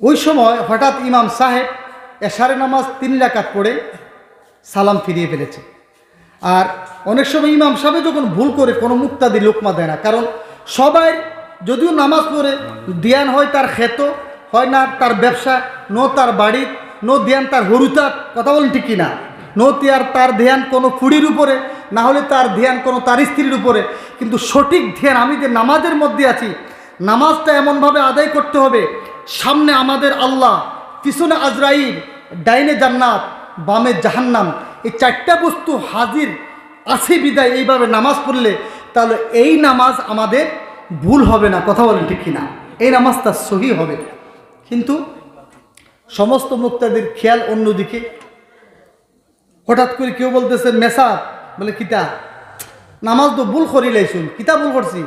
Speaker 1: ওই সময় হঠাৎ ইমাম সাহেব এশারের নামাজ 3 রাকাত পড়ে সালাম ফিরিয়ে ফেলেছে। আর অনেক সময় ইমাম সাহেব যখন ভুল করে কোনো মুক্তাদি লোকমা দেয় না, কারণ সবাই যদিও নামাজ পড়ে ধ্যান হয় তার ক্ষেত, হয় না তার ব্যবসা, নো তার বাড়ি, নো ধ্যান তার হরুতার। কথা বলেন ঠিক কিনা? নো তার ধ্যান কোনো ফুড়ির উপরে, না হলে তার ধ্যান কোনো তার স্ত্রীর উপরে। কিন্তু সঠিক ধ্যান আমি যে নামাজের মধ্যে আছি, নামাজটা এমনভাবে আদায় করতে হবে, সামনে আমাদের আল্লাহ, পিছনে আজরাইল, ডাইনে জান্নাত, বামে জাহান্নাম, এই 4টা বস্তু হাজির আছে বিদায় এইভাবে নামাজ পড়লে তাহলে এই নামাজ আমাদের ভুল হবে না। কথা বলেন ঠিক কিনা? এই নামাজটা সহি হবে। কিন্তু সমস্ত মুক্তাদের খেয়াল অন্যদিকে। হঠাৎ করে কেউ বলতেছে মেসাব, বলে কিতা নামাজ তো ভুল করি লাইছুন, কিতা ভুল করছি,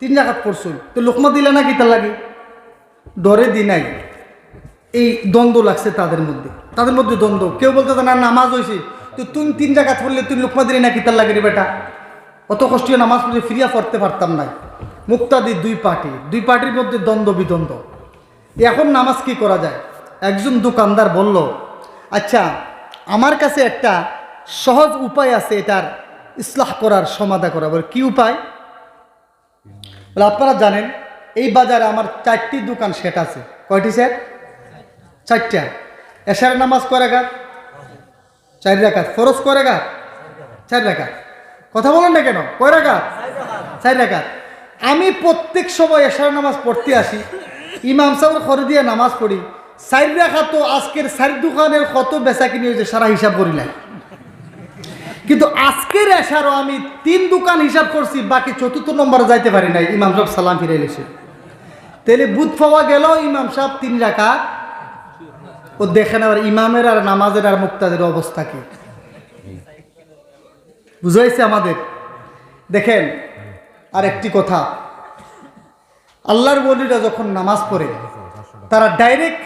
Speaker 1: 3 রাকাত পড়ছুন, তো লোকমা দিলে না কিতা লাগে, ডরে দি নাই। এই দ্বন্দ্ব লাগছে তাদের মধ্যে দ্বন্দ্ব। কেউ বলতেছে না নামাজ হয়েছে, তো তুই 3 রাকাত পড়লে তুই লোকমা দিলে না কিতা লাগে রে বেটা, অত কষ্ট নামাজ পড়ে ফিরিয়া পড়তে পারতাম না। মুক্তাদি দুই পার্টির মধ্যে দ্বন্দ্ব বিদ্বন্দ্ব। এখন নামাজ কি করা যায়? একজন দোকানদার বলল, আচ্ছা আমার কাছে একটা সহজ উপায় আছে এটার ইসলাহ করার, সমাধা করা। বলে কি উপায়? বলে আপনারা জানেন এই বাজারে আমার 4টি দোকান সেট আছে। কয়টি সেট? 4টা। এশারের নামাজ কয় রাকাত? 4 রাকাত। ফরজ কয় রাকাত? 4 রাকাত। কথা বলেন না কেন? কয় রাকাত? 4 রাকাত। আমি প্রত্যেক সময় এশারের নামাজ পড়তে আসি, ইমাম সাহেবের ঘরে দিয়ে নামাজ পড়ি, 4 রাকাত তো আজকের 4 দোকানের কত বেচা কিনে হয়েছে সারা হিসাব করি নাই। কিন্তু আজকের এশারও আমি 3 দোকান হিসাব করছি, বাকি 4র্থ নম্বরে যাইতে পারি নাই। ইমাম সাহেব সালাম ফিরে এসে তাহলে বুধ পাওয়া গেল ইমাম সাহেব 3 রাকাত ও দেখেন। আবার ইমামের আর নামাজের আর মুক্তাদের অবস্থা কি বুঝাইছে আমাদের। দেখেন আর একটি কথা, আল্লাহর ওলিরা যখন নামাজ পড়ে তারা ডাইরেক্ট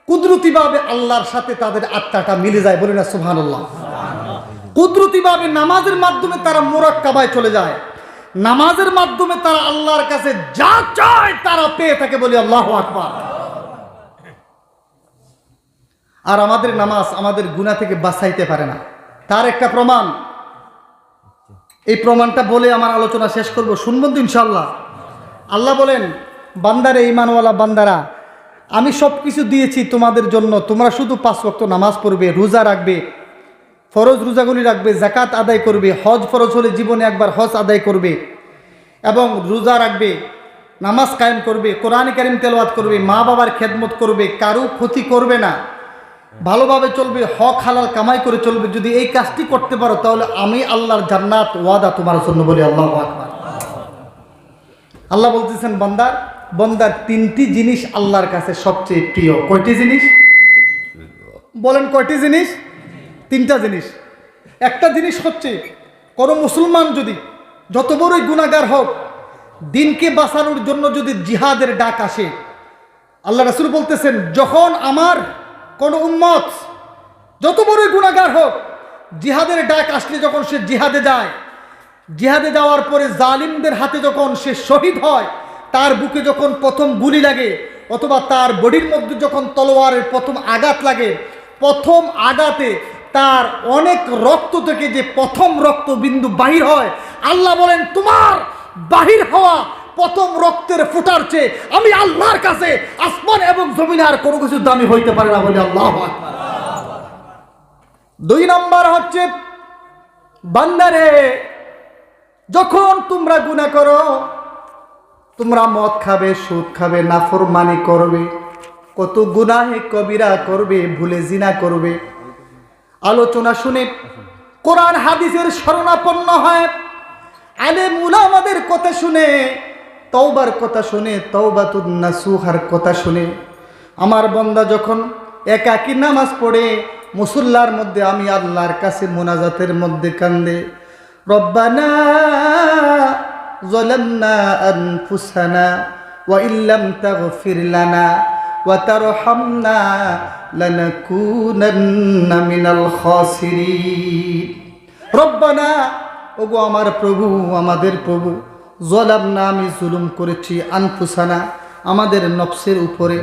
Speaker 1: কুদরতিভাবে আল্লাহর সাথে তাদের আত্মাটা মিলে যায়। বলি না সুবহানাল্লাহ? কুদরতিভাবে নামাজের মাধ্যমে তারা মুরাক্কাবায় চলে যায়। নামাজের মাধ্যমে তারা আল্লাহর কাছে যা চায় তারা পেয়ে থাকে, বলি আল্লাহু আকবার। আর আমাদের নামাজ আমাদের গুনাহ থেকে বাঁচাইতে পারে না। তার একটা প্রমাণ, এই প্রমাণটা বলে আমার আলোচনা শেষ করব, শুনবেন তো ইনশাআল্লাহ? আল্লাহ বলেন, বান্দারে, ঈমানওয়ালা বান্দারা, আমি সব কিছু দিয়েছি তোমাদের জন্য, তোমরা শুধু 5 ওয়াক্ত নামাজ পড়বে, রোজা রাখবে, ফরজ রোজাগুলি রাখবে, যাকাত আদায় করবে, হজ ফরজ হলে জীবনে একবার হজ আদায় করবে এবং রোজা রাখবে, নামাজ কায়েম করবে, কোরআন কারীম তেলাওয়াত করবে, মা বাবার খেদমত করবে, কারো ক্ষতি করবে না, ভালোভাবে চলবে, হক হালাল কামাই করে চলবে। যদি এই কাজটি করতে পারো তাহলে আমি আল্লাহর জান্নাত ওয়াদা তোমার জন্য, বলি আল্লাহু আকবার। আল্লাহ বলতেছেন, বান্দার 3টি জিনিস আল্লাহর কাছে সবচেয়ে প্রিয়। কয়টি জিনিস বলেন? কয়টি জিনিস? 3টা জিনিস। একটা জিনিস হচ্ছে, কোনো মুসলমান যদি যত বড়ই গুনাহগার হোক, দিনকে বাঁচানোর জন্য যদি জিহাদের ডাক আসে, আল্লাহ রাসূল বলতেছেন, যখন আমার কোনো উম্মত যত বড়ই গুনাহগার হোক, জিহাদের ডাক আসলে যখন সে জিহাদে যায়, জিহাদে যাওয়ার পরে জালিমদের হাতে যখন সে শহীদ হয়, তার বুকে যখন প্রথম গুলি লাগে অথবা তার বডির মধ্যে যখন তলোয়ারের প্রথম আঘাত লাগে, প্রথম আঘাতে তার অনেক রক্ত থেকে যে প্রথম রক্তবিন্দু বাহির হয়, আল্লাহ বলেন, তোমার বাহির হওয়া প্রথম রক্তের ফোঁটার চেয়ে আমি আল্লাহর কাছে আসমান এবং জমিনে আর কোনো কিছু দামি হইতে পারে না, বলে আল্লাহু আকবার। 2 নম্বর হচ্ছে, বান্দারে, যখন তোমরা গুনাহ করো, তোমরা মদ খাবে, সুদ খাবে, নাফরমানি করবে, কত গুনাহে কবিরা করবে, ভুলে জিনা করবে, আলোচনা শুনে কোরআন হাদিসের শরণাপন্ন হয়, আলেম উলামাদের কথা শুনে, তওবার কথা শুনে, তওবাতুন নাসুহার কথা শুনে, আমার বান্দা যখন একাকী নামাজ পড়ে মুসল্লার মধ্যে আমি আল্লাহর কাছে মোনাজাতের মধ্যে কান্দে, রব্বানা যালামনা আনফুসানা ওয়া ইল্লাম তাগফির লানা ওয়া তারহামনা লানাকুনান্না মিনাল খাসিরিন। রব্বানা, ওগো আমার প্রভু, আমাদের প্রভু, যালামনা, আমি জুলুম করেছি, আনফুসানা, আমাদের নফসের উপরে,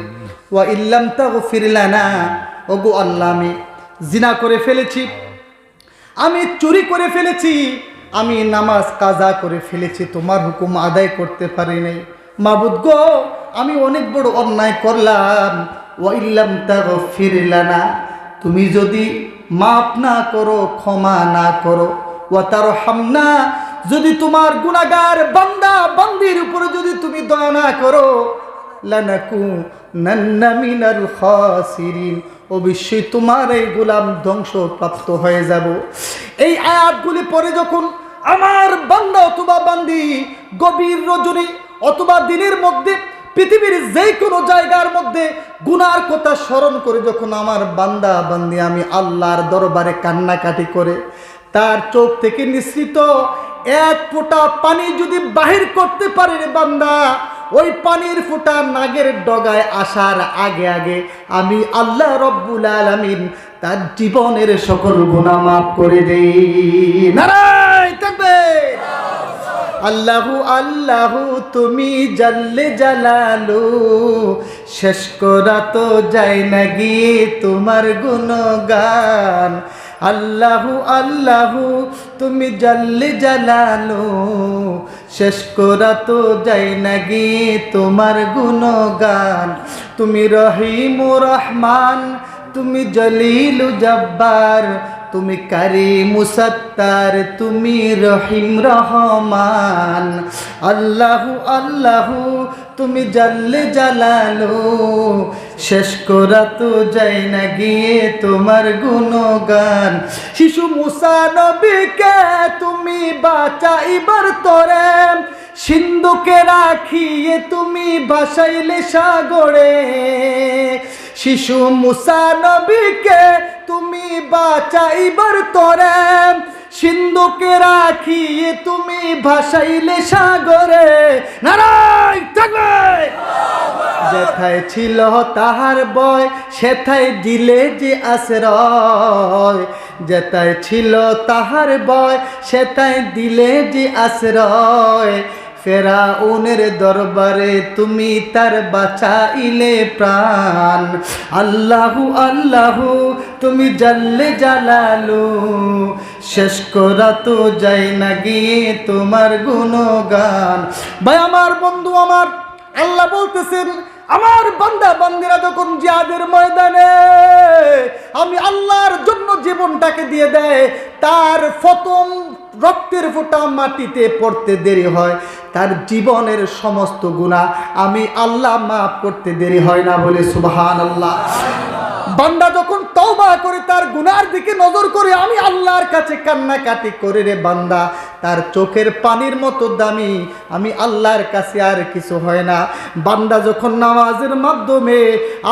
Speaker 1: ওয়া ইল্লাম তাগফির লানা, ওগো আল্লাহ, আমি জিনা করে ফেলেছি, আমি চুরি করে ফেলেছি, আমি নামাজ কাজা করে ফেলেছি, তোমার হুকুম আদায় করতে পারি নাই। মাবুদ গো, আমি অনেক বড় অন্যায় করলাম। ওয়া ইল্লাম তাগফির লানা, তুমি যদি মাফ না করো, ক্ষমা না করো, ওয়া তারহামনা, যদি তোমার গুনাহগার বান্দা বান্দির উপরে যদি তুমি দয়া না করো, লানাকুনান্না মিনাল খাসিরিন, অবশ্যই তোমার এই গোলাম ধ্বংসপ্রাপ্ত হয়ে যাব। এই আয়াতগুলি পরে যখন আমার বান্দা অথবা বান্দি গভীর রজনী অথবা দিনের মধ্যে পৃথিবীর যে কোনো জায়গার মধ্যে গুনার কথা স্মরণ করে যখন আমার বান্দা বান্দি আমি আল্লাহর দরবারে কান্নাকাটি করে, তার চোখ থেকে নিঃসৃত এক ফোঁটা পানি যদি বাহির করতে পারে রে বান্দা, ওই পানির ফোঁটা নাগের ডগায় আসার আগে আগে আমি আল্লাহ রব্বুল আলামিন তার জীবনের সকল গুনাহ মাফ করে দেই। নারায়ে তাকবীর। আল্লাহু আল্লাহু তুমি জাল্লে জালালু, শেষ করা তো যায় না গিয়ে তোমার গুণগান। আল্লাহু আল্লাহু তুমি জাল্লে জালালু, শেষ করা তো যায় না গিয়ে তোমার গুণগান। তুমি রহিম রহমান, তুমি জলিলু জব্বার, তুমি কারিম সত্তার, তুমি রহিম রহমান। আল্লাহু আল্লাহু তুমি জাল্লে জালালু, শেষ করা তো যায় না গিয়ে তোমার গুণগান। শিশু মুসা নবীকে তুমি বাঁচাইবার তরে, সিন্ধুকে রাখিয়ে তুমি ভাসাইলে সাগরে। শিশু মুসা নবীকে তুমি বাঁচাইবার তরে, সিন্ধুকে রাখিয়ে তুমি ভাসাইলে সাগরে। নারায়ে তাকবীর। যেথায় ছিল তাহার বয়, সেথায় দিলে যে আশ্রয়, যেটাই ছিল তাহার ভয় সেটাই দিলে যে আশ্রয় ফেরাউনের দরবারে তুমি তার বাঁচাইলে প্রাণ আল্লাহু আল্লাহু তুমি জাল্লে জালালু শেষ করা তো যায় না গিয়ে তোমার গুণগান। ভাই আমার, বন্ধু আমার, আল্লাহ বলতেছেন আমার বান্দা বান্দিরা যখন জিহাদের ময়দানে আমি আল্লাহর জন্য জীবনটাকে দিয়ে দেয়, তার প্রথম রক্তের ফোঁটা মাটিতে পড়তে দেরি হয়, তার জীবনের সমস্ত গুনাহ আমি আল্লাহ মাফ করতে দেরি হয় না বলে সুবহানাল্লাহ। বান্দা যখন তওবা করে তার গুনার দিকে নজর করে আমি আল্লাহর কাছে কান্নাকাটি করে রে বান্দা, তার চোখের পানির মতো দামি আমি আল্লাহর কাছে আর কিছু হয় না। বান্দা যখন নামাজের মাধ্যমে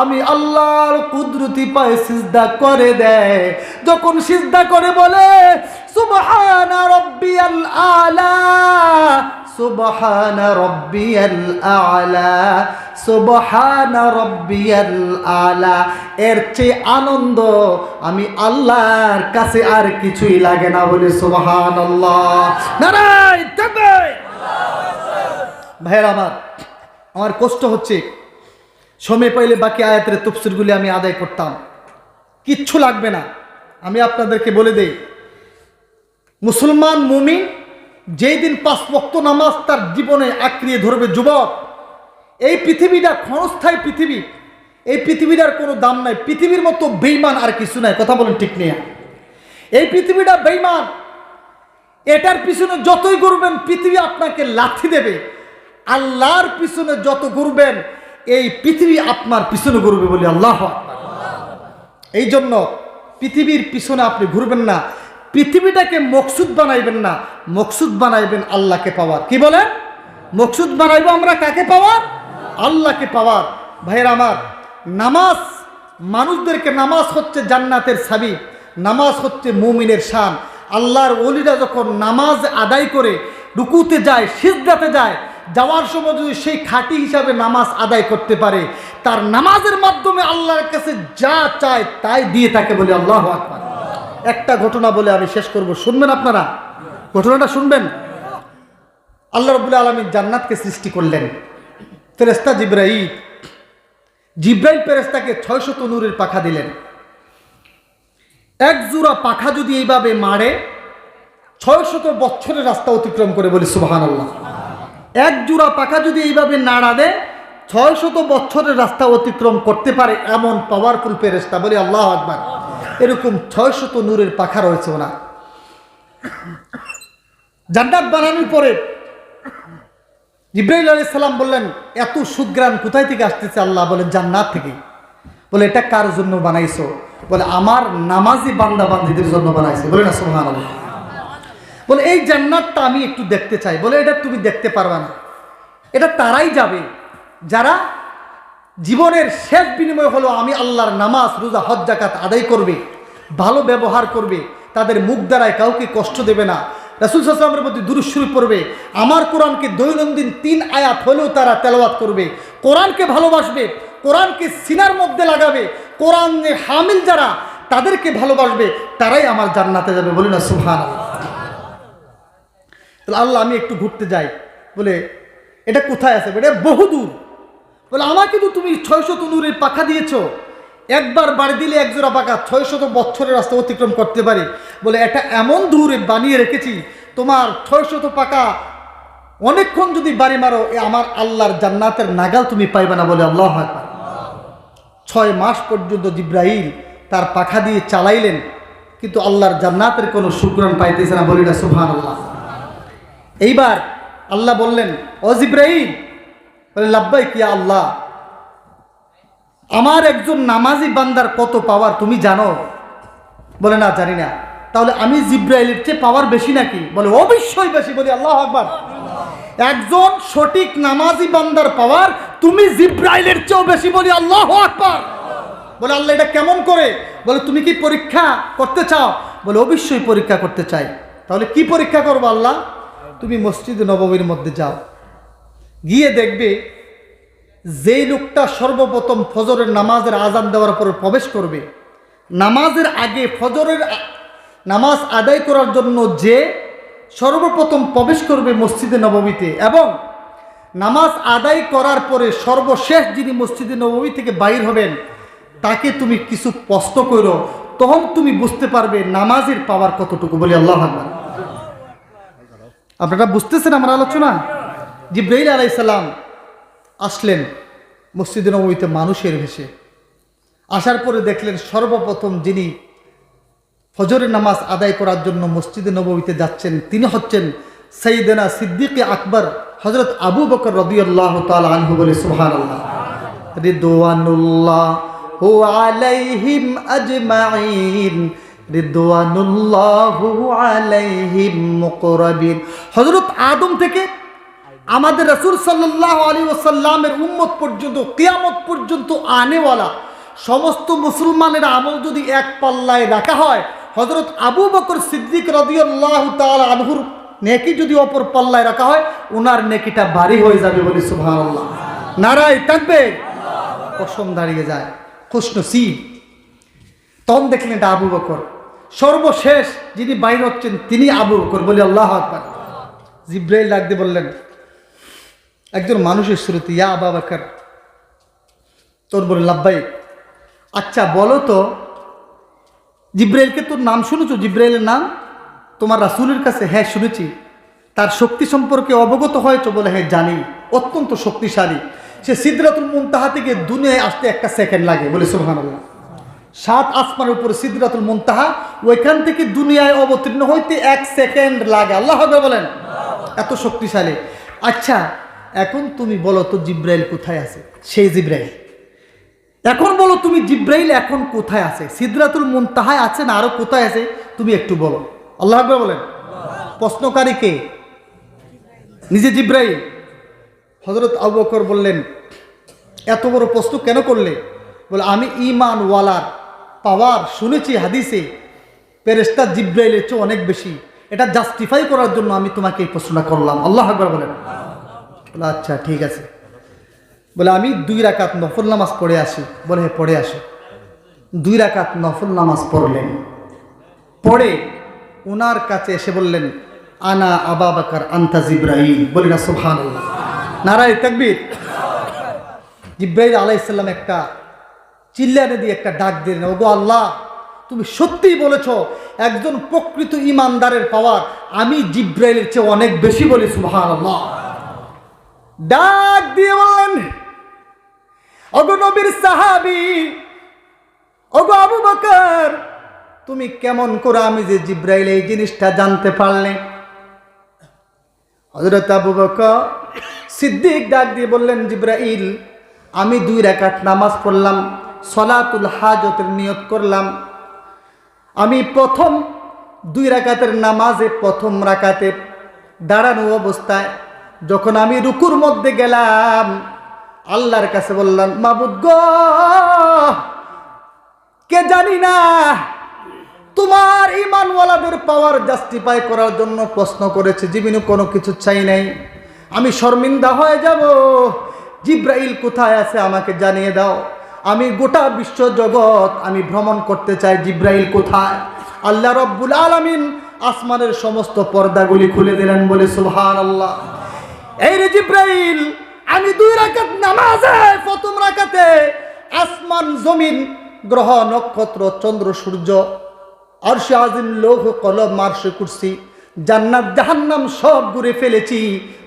Speaker 1: আমি আল্লাহর কুদরতি পায়ে সিজদা করে দেয়, যখন সিজদা করে বলে সুবহানা রাব্বিয়াল আলা সুবহানা রাব্বিয়াল আলা সুবহানা রাব্বিয়াল আলা, এর চেয়ে আনন্দ আমি আল্লাহর কাছে আর কিছুই লাগে না বলে সুবহানাল্লাহ। নারায়ে তাকবীর। ভাইরা আমার কষ্ট হচ্ছে, সময় পাইলে বাকি আয়াতের তাফসীরগুলি আমি আদায় করতাম, কিচ্ছু লাগবে না। আমি আপনাদেরকে বলে দেই, মুসলমান মুমিন যেই দিন 5 ওয়াক্ত নামাজ তার জীবনে আঁকড়িয়ে ধরবে, যুবক, এই পৃথিবীটা ক্ষণস্থায়ী পৃথিবী, এই পৃথিবীটার কোনো দাম নাই। পৃথিবীর মতো বেঈমান আর কিছু নাই, কথা বলেন ঠিক নেই? এই পৃথিবীটা বেঈমান, এটার পিছনে যতই ঘুরবেন পৃথিবী আপনাকে লাথি দেবে। আল্লাহর পিছনে যত ঘুরবেন এই পৃথিবী আপনার পিছনে ঘুরবে বলে আল্লাহু আকবার। এই জন্য পৃথিবীর পিছনে আপনি ঘুরবেন না, পৃথিবীটাকে মকসুদ বানাইবেন না, মকসুদ বানাইবেন আল্লাহকে পাওয়ার। কি বলেন? মকসুদ বানাইবো আমরা কাকে পাওয়ার? আল্লাহকে পাওয়ার। ভাইয়েরা আমার, নামাজ, মানুষদেরকে নামাজ হচ্ছে জান্নাতের চাবি, নামাজ হচ্ছে মুমিনের শান। আল্লাহর ওলিরা যখন নামাজ আদায় করে রুকুতে যায়, সিজদাতে যায়, যাওয়ার সময় যদি সেই খাঁটি হিসাবে নামাজ আদায় করতে পারে, তার নামাজের মাধ্যমে আল্লাহর কাছে যা চায় তাই দিয়ে থাকে বলে আল্লাহু আকবার। একটা ঘটনা বলে আমি শেষ করব, শুনবেন আপনারা? ঘটনাটা শুনবেন। আল্লাহ রাব্বুল আলামিন জান্নাতকে সৃষ্টি করলেন। ফেরেশতা জিব্রাইল ফেরেশতাকে 600 নূরের পাখা দিলেন। এক জোড়া পাখা যদি এইভাবে মারে 600 বছরের রাস্তা অতিক্রম করে, বলি সুবহানাল্লাহ। এক জোড়া পাখা যদি এইভাবে নাড়া দেয় 600 বছরের রাস্তা অতিক্রম করতে পারে, এমন পাওয়ারফুল ফেরেশতা, বলি আল্লাহু আকবার। এরকম 600 নূরের পাখা রয়েছে ওনার। জান্নাত বানানোর পরে জিবরাইল আলাইহিস সালাম বললেন, এত সুঘ্রাণ কোথায় থেকে আসতেছে? আল্লাহ বলেন, জান্নাত থেকে। বলে, এটা কার জন্য বানাইছো? বলে, আমার নামাজি বান্দা বান্দীদের জন্য বানাইছে। বলে না সুবহানাল্লাহ। বলে, এই জান্নাতটা আমি একটু দেখতে চাই। বলে, এটা তুমি দেখতে পারবে না, এটা তারাই যাবে যারা জীবনের শেষ বিনিময় হলো আমি আল্লাহর নামাজ, রোজা, হজ, যাকাত আদায় করবে, ভালো ব্যবহার করবে, তাদের মুখ দ্বারায় কাউকে কষ্ট দেবে না, রাসূল সাল্লাল্লাহু আলাইহি ওয়াসাল্লামের প্রতি দুরূদ শরীফ পড়বে, আমার কোরআনকে দৈনন্দিন 3 আয়াত হলেও তারা তেলাওয়াত করবে, কোরআনকে ভালোবাসবে, কোরআনকে সিনার মধ্যে লাগাবে, কোরআনের হামিল যারা তাদেরকে ভালোবাসবে, তারাই আমার জান্নাতে যাবে। বলি না সুবহানাল্লাহ। তাহলে আল্লাহ, আমি একটু ঘুরতে যাই। বলে, এটা কোথায় আছে? এটা বহুদূর। বলে, আমাকে তো তুমি 600 নূরের পাখা দিয়েছো, একবার বাড়ি দিলে এক জোড়া পাখা 600 বছরের রাস্তা অতিক্রম করতে পারি। বলে, এটা এমন দূরে বানিয়ে রেখেছি, তোমার 600 পাখা অনেকক্ষণ যদি বাড়ি মারো আমার আল্লাহর জান্নাতের নাগাল তুমি পাইবে না। বলে আল্লাহু আকবার। 6 মাস পর্যন্ত জিব্রাইল তার পাখা দিয়ে চালাইলেন, কিন্তু আল্লাহর জান্নাতের কোনো সুঘ্রাণ পাইতেছে না। বলি না সুবহানাল্লাহ। এইবার আল্লাহ বললেন, ও জিব্রাইল। বলে, লাব্বাইক ইয়া আল্লাহ, আমার একজন নামাজি বান্দার কত পাওয়ার তুমি জানো? বলে, না, জানি না। তাহলে আমি জিব্রাইলের চেয়ে পাওয়ার বেশি নাকি? বলে, অবশ্যই বেশি। বলি আল্লাহু আকবার। একজন সঠিক নামাজি বান্দার পাওয়ার তুমি জিব্রাইলের চেয়েও বেশি। বলি আল্লাহু আকবার। বলে, আল্লাহ, এটা কেমন করে? বলে, তুমি কি পরীক্ষা করতে চাও? বলে, অবশ্যই পরীক্ষা করতে চাই। তাহলে কি পরীক্ষা করবো আল্লাহ? তুমি মসজিদে নববীর মধ্যে যাও, গিয়ে দেখবে যেই লোকটা সর্বপ্রথম ফজরের নামাজের আজান দেওয়ার পরে প্রবেশ করবে, নামাজের আগে ফজরের নামাজ আদায় করার জন্য যে সর্বপ্রথম প্রবেশ করবে মসজিদে নববীতে এবং নামাজ আদায় করার পরে সর্বশেষ যিনি মসজিদে নববী থেকে বাইর হবেন তাকে তুমি কিছু প্রশ্ন করো, তখন তুমি বুঝতে পারবে নামাজের পাওয়ার কতটুকু। বলি আল্লাহু আকবার। আপনারা বুঝতেছেন আমার আলোচনা? জিবরাইল আলাইহিস সালাম আসলেন মসজিদে নববীতে মানুষের বেশে। আসার পরে দেখলেন সর্বপ্রথম যিনি ফজরের নামাজ আদায় করার জন্য মসজিদে নববীতে যাচ্ছেন তিনি হচ্ছেন সাইয়েদনা সিদ্দিকে আকবর হযরত আবু বকর রাদিয়াল্লাহু তাআলা আনহু। বলে সুবহানাল্লাহ। রিদওয়ানুল্লাহু আলাইহিম আজমাইন, রিদওয়ানুল্লাহু আলাইহিম মুকরাবিন। হযরত আদম থেকে আমাদের রাসূল সাল্লাল্লাহু আলাইহি ওয়াসাল্লামের উম্মত পর্যন্ত কিয়ামত পর্যন্ত আনেওয়ালা সমস্ত মুসলমানের আমল যদি এক পাল্লায় রাখা হয়, হযরত আবু বকর সিদ্দিক রাদিয়াল্লাহু তাআলা আনহুর নেকি যদি অপর পাল্লায় রাখা হয় ওনার নেকিটা ভারী হয়ে যাবে। বলি সুবহানাল্লাহ। নারায়ে তাকবীর। কসম দাঁড়িয়ে যায়, খুশনসিব। তখন দেখলেন এটা আবু বকর, সর্বশেষ যিনি বাইর হচ্ছেন তিনি আবু বকর। বলি আল্লাহু আকবার। জিবরাইল ডাক দিয়ে বললেন একজন মানুষের শুরুতে, ইয়া আবু বকর। তোর বলে লাব্বাইক। আচ্ছা বলো তো, জিবরাইলকে তোর নাম শুনেছো? জিবরাইলের নাম তোমার রাসূলের কাছে? হ্যাঁ শুনেছি। তার শক্তি সম্পর্কে অবগত হয়েছো? বলে হ্যাঁ জানি, অত্যন্ত শক্তিশালী। সে সিদরাতুল মুনতাহা থেকে দুনিয়ায় আসতে 1 সেকেন্ড লাগে। বলে সুবহানাল্লাহ। 7 আসমানের উপরে সিদরাতুল মুনতাহা, ওইখান থেকে দুনিয়ায় অবতীর্ণ হইতে 1 সেকেন্ড লাগে। আল্লাহু আকবার বলেন। এত শক্তিশালী। আচ্ছা এখন তুমি বলো তো জিবরাইল কোথায় আছে? সেই জিবরাইল। এখন বলো তুমি জিবরাইল এখন কোথায় আছে? সিদরাতুল মুনতাহায় আছে না আরো কোথায় আছে? তুমি একটু বলো। আল্লাহু আকবার বলেন। প্রশ্নকারী কে? নিজে জিবরাইল। হযরত আবু বকর বললেন এত বড় প্রশ্ন কেন করলে? বলে আমি ঈমানওয়ালার পাওয়ার শুনেছি হাদিসে ফেরেশতা জিবরাইলের চেয়ে অনেক বেশি। এটা জাস্টিফাই করার জন্য আমি তোমাকে এই প্রশ্নটা করলাম। আল্লাহু আকবার বলেন। বলে আচ্ছা ঠিক আছে। বলে আমি 2 রাকাত নফল নামাজ পড়ে আসি। বলে হ্যাঁ পড়ে আসো। 2 রাকাত নফল নামাজ পড়লেন। পড়ে ওনার কাছে এসে বললেন আনা আবু বকর আনতা জিবরাইল। বলি না সুবহানাল্লাহ। নারায়ে তাকবীর। জিবরাইল আলাইহিস সালাম একটা চিল্লানে দিয়ে একটা ডাক দিলেন, ওগো আল্লাহ তুমি সত্যিই বলেছো একজন প্রকৃত ঈমানদারের পাওয়ার আমি জিবরাইলের চেয়ে অনেক বেশি। বলি সুবহানাল্লাহ। ডাক দিয়ে বললেন ওগো নবীর সাহাবী, ওগো আবু বকর তুমি কেমন করে আমি যে জিবরাইল এই জিনিসটা জানতে পারলে? হযরত আবু বকর সিদ্দিক ডাক দিয়ে বললেন জিবরাইল আমি 2 রাকাত নামাজ পড়লাম, সলাতুল হাজতের নিয়ত করলাম। আমি প্রথম 2 রাকাতের নামাজে প্রথম রাকাতে দাঁড়ানো অবস্থায় যখন আমি রুকুর মধ্যে গেলাম আল্লাহর কাছে বললাম মাবুদ গো কে জানি না তোমার ঈমানওয়ালাদের পাওয়ার জাস্টিফাই করার জন্য প্রশ্ন করেছে, জীবনে কোনো কিছু চাই নাই। আমি শর্মিন্দা হয়ে যাব। জিবরাইল কোথায় আছে আমাকে জানিয়ে দাও। আমি গোটা বিশ্ব জগৎ আমি ভ্রমণ করতে চাই। জিবরাইল কোথায়? আল্লাহ রব্বুল আলামিন আসমানের সমস্ত পর্দাগুলি খুলে দিলেন। বলে সুবহানাল্লাহ। এই রে জিবরাইল আমি 2 রাকাত নামাজে প্রথম রাকাতে আসমান জমিন গ্রহ নক্ষত্র চন্দ্র সূর্য আরশে আজিম লৌহ কলম আরশে কুরসি জান্নাত জাহান্নাম সব ঘুরে ফেলেছি,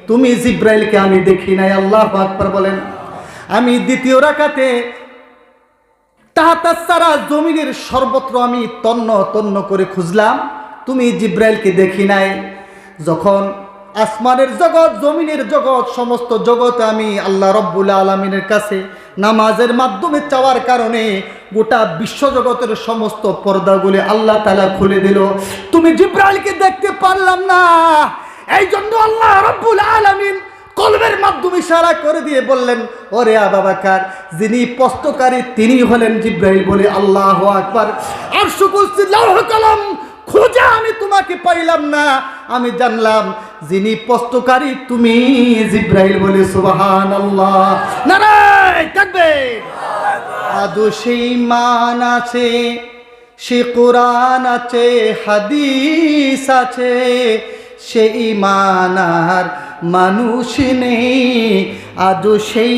Speaker 1: তুমি জিবরাইলকে আমি দেখি নাই। আল্লাহু আকবার বলেন। আমি দ্বিতীয় রাকাতে তাহাতাস সারা জমিনের সর্বত্র আমি তন্ন তন্ন করে খুঁজলাম, তুমি জিবরাইলকে দেখি নাই। যখন আসমানের জগৎ জমিনের জগৎ সমস্ত জগৎ আমি আল্লাহ রব্বুল আলামিনের কাছে নামাজের মাধ্যমে চাওয়ার কারণে গোটা বিশ্বজগতের সমস্ত পর্দাগুলি আল্লাহ তাআলা খুলে দিল, তুমি জিবরাইলকে দেখতে পারলাম না। এই জন্য আল্লাহ রব্বুল আলামিন কলবের মাধ্যমে ইশারা করে দিয়ে বললেন ওরে আবু বকর যিনি প্রশ্নকারী তিনি হলেন জিবরাইল। বলে আল্লাহু আকবার। আর কুরসি লৌহ কলম খুঁজে আমি তোমাকে পাইলাম না, আমি জানলাম যিনি প্রশ্নকারী তুমি জিবরাইল। বলে সুবহানাল্লাহ। নারায়ে তাকবীর। আদো সেই মান আছে সে কোরআন আছে, হাদিস আছে, সে ঈমান আর মানুষ নেই। আজও সেই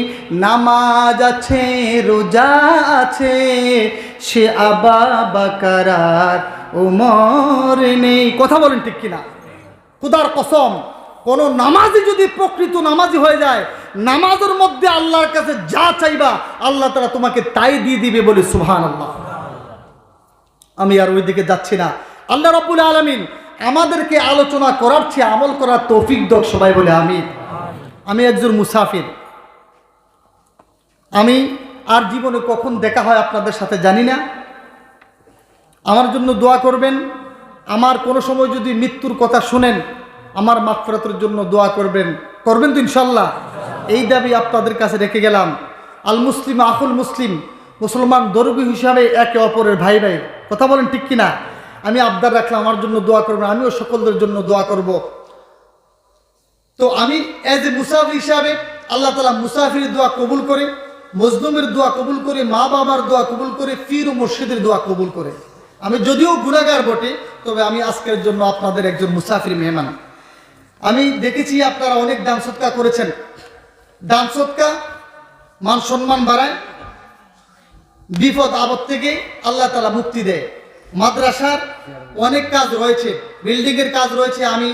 Speaker 1: নামাজ আছে, রোজা আছে, সে আবা বকর আর ওমর নেই। কথা বলেন ঠিক কিনা? খোদার কসম, কোন নামাজি যদি প্রকৃত নামাজি হয়ে যায়, নামাজের মধ্যে আল্লাহর কাছে যা চাইবা আল্লাহ তাআলা তোমাকে তাই দিয়ে দিবে, বলে সুবহানাল্লাহ। আমি আর ওইদিকে যাচ্ছি না। আল্লাহ রাব্বুল আলামিন আমাদেরকে আলোচনা করার চেয়ে আমল করার তৌফিক দাও, সবাই বলে আমিন। আমি একজন মুসাফির, আমি আর জীবনে কখন দেখা হয় আপনাদের সাথে জানি না। আমার জন্য দোয়া করবেন। আমার কোনো সময় যদি মৃত্যুর কথা শুনেন, আমার মাগফিরাতের জন্য দোয়া করবেন। করবেন তো ইনশাল্লাহ? এই দাবি আপনাদের কাছে রেখে গেলাম। আল মুসলিম আখুল মুসলিম, মুসলমান দরবি হিসাবে একে অপরের ভাই ভাই। কথা বলেন ঠিক কিনা? আমি আবদার রাখলাম আমার জন্য দোয়া করবেন, আমিও সকলদের জন্য দোয়া করব। তো আমি এজ এ মুসাফির হিসাবে আল্লাহ তাআলা মুসাফিরের দোয়া কবুল করে, মজলুমের দোয়া কবুল করে, মা বাবার দোয়া কবুল করে, পীর ও মুর্শিদের দোয়া কবুল করে। আমি যদিও গুনাহগার বটে, তবে আমি আজকের জন্য আপনাদের একজন মুসাফির মেহমান। আমি দেখেছি আপনারা অনেক দান সদকা করেছেন। দান সদকা মান সম্মান বাড়ায়, বিপদ আপদ থেকে আল্লাহ তাআলা মুক্তি দেয়। মাদ্রাসার অনেক কাজ রয়েছে, বিল্ডিংয়ের কাজ রয়েছে। আমি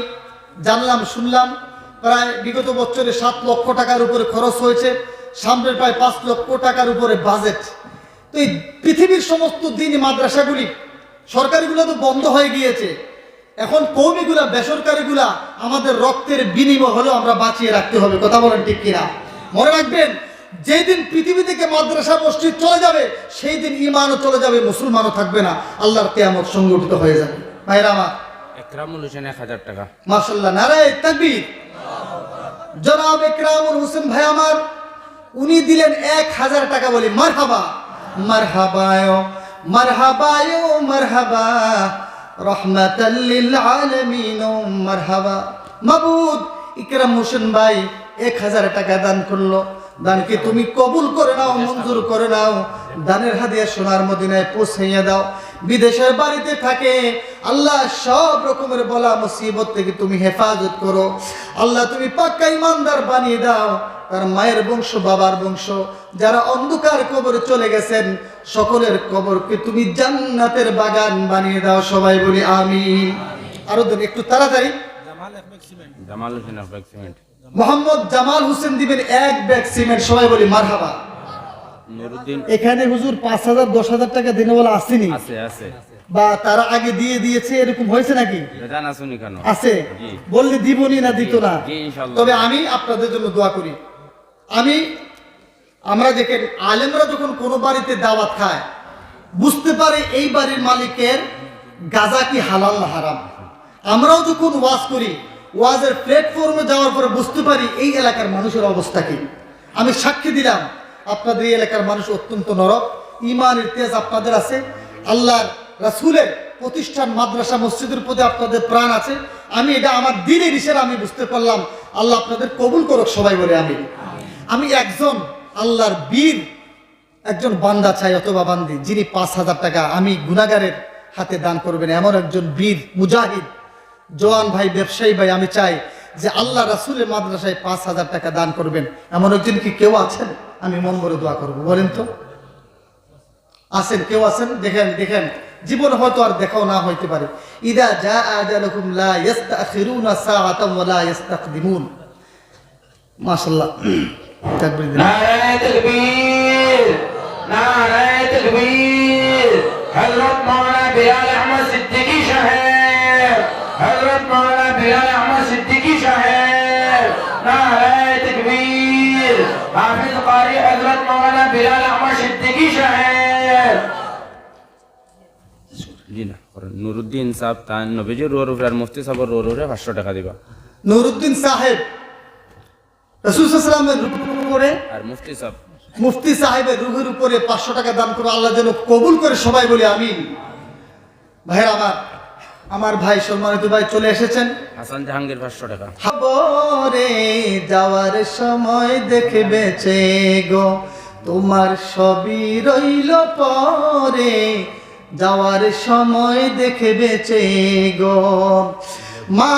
Speaker 1: জানলাম, শুনলাম প্রায় বিগত বছরে 7 লক্ষ টাকার উপরে খরচ হয়েছে, সামনের প্রায় 5 লক্ষ টাকার উপরে বাজেট। তো এই পৃথিবীর সমস্ত দিনই মাদ্রাসাগুলি, সরকারিগুলো তো বন্ধ হয়ে গিয়েছে, এখন কওমিগুলা, বেসরকারিগুলা আমাদের রক্তের বিনিময় হলেও আমরা বাঁচিয়ে রাখতে হবে। কথা বলেন ঠিক কিনা? মনে রাখবেন, যেই দিন পৃথিবী থেকে মাদ্রাসা মসজিদ চলে যাবে, সেই দিন ঈমানও চলে যাবে, মুসলমানও থাকবে না, আল্লাহর কিয়ামত সংগঠিত হয়ে যাবে। ভাইরা আমার,
Speaker 3: একরামুল হোসেন 1000 টাকা।
Speaker 1: মাশাআল্লাহ, নারায়ে তাকবীর। জনাব ইকরামুল হোসেন ভাই আমার, উনি দিলেন 1000 টাকা। বলি মারহাবা, মারহাবায়ো মারহাবায়ো মারহাবা, রহমাতাল লিল আলামিন মারহাবা। মাবুদ, ইকরাম হোসেন ভাই 1000 টাকা দান করলো। দানকে তুমি কবুল করে নাও, মঞ্জুর করে নাও। দানের হাদিয়া সোনার মদিনায় পৌঁছাইয়া দাও। বিদেশের বাড়িতে থাকে, আল্লাহ সব রকমের বলা মুসিবত থেকে তুমি হেফাজত করো। আল্লাহ তুমি পাক্কা ইমানদার বানিয়ে দাও। তার মায়ের বংশ, বাবার বংশ, যারা অন্ধকার কবরে চলে গেছেন, সকলের কবরকে তুমি জান্নাতের বাগান বানিয়ে দাও। সবাই বলি আমিন। আরো দেন একটু তাড়াতাড়ি।
Speaker 3: Jamal Hossain 1 bag cement.
Speaker 1: মোহাম্মদ জামাল হোসেন দিবেন 1 ব্যাগ সিমেন্ট। সবাই বলি মারহাবা।
Speaker 3: নুরুদ্দিন
Speaker 1: এখানে হুজুর 5000 10,000 টাকা দিনে বলা আসেনি,
Speaker 3: আছে
Speaker 1: বা তারা আগে দিয়ে দিয়েছে, এরকম হয়েছে নাকি?
Speaker 3: জানা শুনি কেন?
Speaker 1: আছে,
Speaker 3: জি।
Speaker 1: বললে দিবনি না দিত না।
Speaker 3: জি, ইনশাআল্লাহ।
Speaker 1: তবে আমি আপনাদের জন্য দোয়া করি। আমরা দেখেন, আলেমরা যখন কোনো বাড়িতে দাওয়াত খায়, বুঝতে পারে এই বাড়ির মালিকের গাঁজা কি হালাল না হারাম। আমরাও যখন ওয়াজ করি, ওয়াজের প্ল্যাটফর্মে যাওয়ার পরে বুঝতে পারি এই এলাকার মানুষের অবস্থা কি। আমি সাক্ষী দিলাম, আপনাদের এই এলাকার মানুষ অত্যন্ত নরক, ঈমানের তেজ আপনাদের আছে, আল্লাহর রাসূলের প্রতিষ্ঠান মাদ্রাসা মসজিদের প্রতি আপনাদের প্রাণ আছে। আমি এটা আমার দিনের ইশারা আমি বুঝতে পারলাম। আল্লাহ আপনাদের কবুল করুক। সবাই বলে আমি একজন আল্লাহর বীর, একজন বান্দা চাই অথবা বান্দি, যিনি 5000 টাকা আমি গুনাহগারের হাতে দান করবেন, এমন একজন বীর মুজাহিদ জওয়ান ভাই, ব্যবসায়ী ভাই, আমি চাই যে আল্লাহ রাসূলের মাদ্রাসায় 5000 টাকা দান করবেন, এমন একজন কি কেউ আছেন? আমি মন ভরে দোয়া করব, বলেন তো আছেন? কেউ আছেন? দেখেন জীবন হয়তো আর দেখাও না হইতে পারে। ইদা জা আজালুকুম লা ইস্তাখিরুনা সাআতাম ওয়া লা ইস্তাকদিমুন। মাশাআল্লাহ, তাকবীর দিন।
Speaker 4: নারায়ে তাকবীর, নারায়ে তাকবীর। হযরত মাওলানা বিলাল আহমদ সিদ্দিকী সাহেব, হযরত মাওলানা বিলাল আহমদ সিদ্দিকী সাহেব, নারায়ে তাকবীর। হাফিজ কারি হযরত মাওলানা বিলাল আহমদ সিদ্দিকী সাহেব।
Speaker 3: জি না, নুরুদ্দিন সাহেব তান নবীজি রোর আর মুফতি সাহেব রোর 500 টাকা দিবা।
Speaker 1: নুরুদ্দিন সাহেব রাসূল সাল্লাল্লাহু আলাইহি ওয়াসাল্লামের রূহের উপরে,
Speaker 3: আর মুফতি সাহেব
Speaker 1: মুফতি সাহেবের রূহের উপরে 500 টাকা দান করে আল্লাহ যেন কবুল করে। সবাই বলি আমিন। ভাইরা আমার ভাই, সম্মানিত ভাই চলে এসেছেন।
Speaker 3: হাসান জাহাঙ্গীর 500 টাকা।
Speaker 1: খবরে যাওয়ার সময় দেখবেছে গো, তোমার সবই রইল পরে, যাওয়ার সময় দেখে বেঁচে গো। মা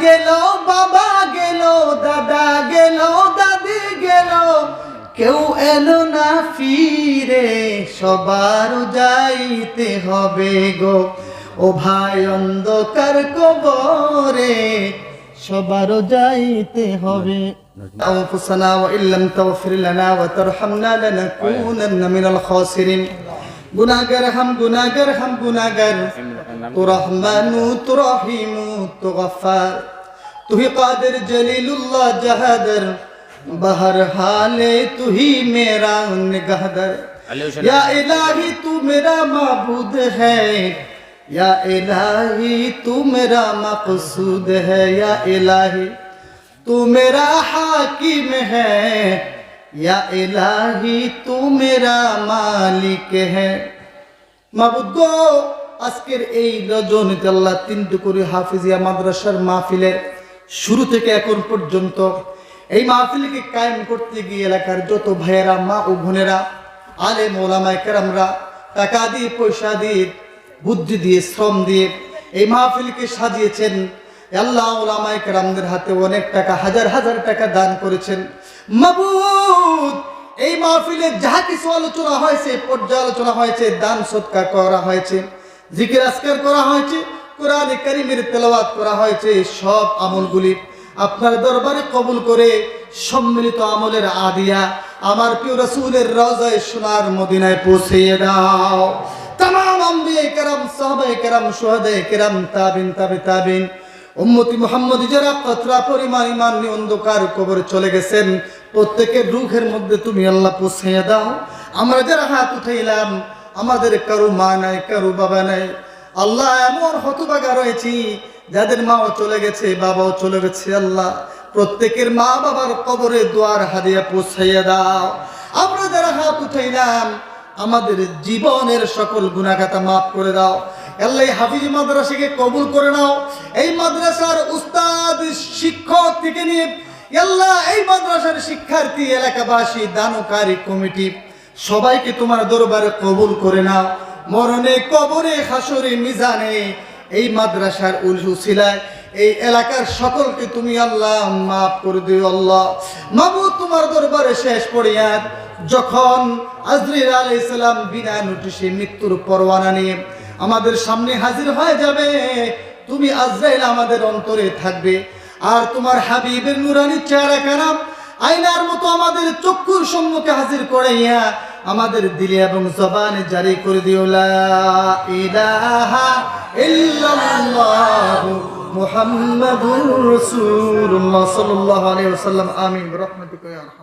Speaker 1: গেল, বাবা গেল, দাদা গেল, দাদি গেল, কেউ এলো না ফিরে, সবার যাইতে হবে গো। ও ভাই অন্ধকার কবরে সবার যাইতে হবে। أنفسنا وإن لم تغفر لنا وترحمنا لنكونن من الخاسرين। গুনাহগার হাম গুনাহগার হাম গুনাহগার, তু রহমানু তু রহিমু তু গফফার, তু হি কাদির জলিলুল্লাহ জাহাদর, बहर हाले तू ही मेरा निगहदर। या इलाही तू मेरा माबूद है, या इलाही तू मेरा मकसूद है, या इलाही तू मेरा हाकिम है, या इलाही तू मेरा मालिक है। মাবুদ গো, আজকের এই রজনীতে আল্লাহ 3টি করে হাফিজিয়া মাদ্রাসার মাহফিলের শুরু থেকে এখন পর্যন্ত এই মাহফিলকে কায়েম করতে গিয়ে এলাকার যত ভাইয়েরা, মা ও বোনেরা, আলেম ওলামায়ে কেরামরা টাকা দিয়ে, পয়সা দিয়ে, বুদ্ধি দিয়ে, শ্রম দিয়ে এই মাহফিলকে সাজিয়েছেন। আল্লাহ ওলামায়ে কেরামদের হাতে অনেক টাকা, হাজার হাজার টাকা দান করেছেন। মাবুদ, এই মাহফিলে যাহা কিছু আলোচনা হয়েছে, পর্যালোচনা হয়েছে, দান সদকা করা হয়েছে, জিকির আজকার করা হয়েছে, কোরআনে কারীমের তেলাওয়াত করা হয়েছে, সব আমলগুলি আপনার দরবারে কবুল করে সম্মিলিত আমলের আদিয়া আমার প্রিয় রাসূলের রওজায়ে সোনার মদিনায় পৌঁছিয়ে দাও। तमाम আম্বিয়া কেরাম, সাহাবায়ে কেরাম, শুহাদায়ে কেরাম, তাবিন, তাবিন, উম্মতি মুহাম্মদী যারা কতরা পরিমাণ ঈমান নিয়ে অন্ধকার কবরে চলে গেছেন, প্রত্যেকের রূহের মধ্যে তুমি আল্লাহ পৌঁছিয়ে দাও। আমরা যারা হাত উঠাইলাম, আমাদের কারো মা নাই, কারো বাবা নাই, আল্লাহ এমন হতভাগা রয়েছি যাদের মাও চলে গেছে, বাবাও চলে গেছে। আল্লাহ প্রত্যেকের মা বাবার কবরে দোয়ার হাদিয়া পৌঁছাইয়া দাও। আমরা যারা হাত উঠাইলাম, আমাদের জীবনের সকল গুনাহ খাতা মাফ করে দাও। আল্লাহ হাফিজ মাদ্রাসাকে কবুল করে নাও। এই মাদ্রাসার উস্তাদ, শিক্ষক থেকে নিয়ে আল্লাহ এই মাদ্রাসার শিক্ষার্থী, এলাকাবাসী, দানকারী কমিটি সবাইকে তোমার দরবারে কবুল করে নাও। মরণে, কবরে, হাসরে, মিজানে এই মাদ্রাসার উসিলায় এই এলাকার সকলকে তুমি আল্লাহ মাফ করে দিও। আল্লাহ মাবুদ, তোমার দরবারে শেষ পড়িয়াত যখন আজরাইল আলাইহিস সালাম বিনা নোটিশে মৃত্যুর পরোয়ানা নিয়ে আমাদের সামনে হাজির হয়ে যাবে, তুমি আজরাইল আমাদের অন্তরে থাকবে, আর তোমার হাবিবের নুরানি চেহারা কারাম আয়নার মতো আমাদের চক্ষুর সম্মুখে হাজির করাইয়া আমাদের দিলে এবং জবানে জারি করে দিও লা ইলাহা ইল্লাল্লাহু মুহাম্মাদুর রাসূলুল্লাহ সাল্লাল্লাহু আলাইহি ওয়াসাল্লাম। আমিন। বিরহমাতিকা ইয়া আরহাম।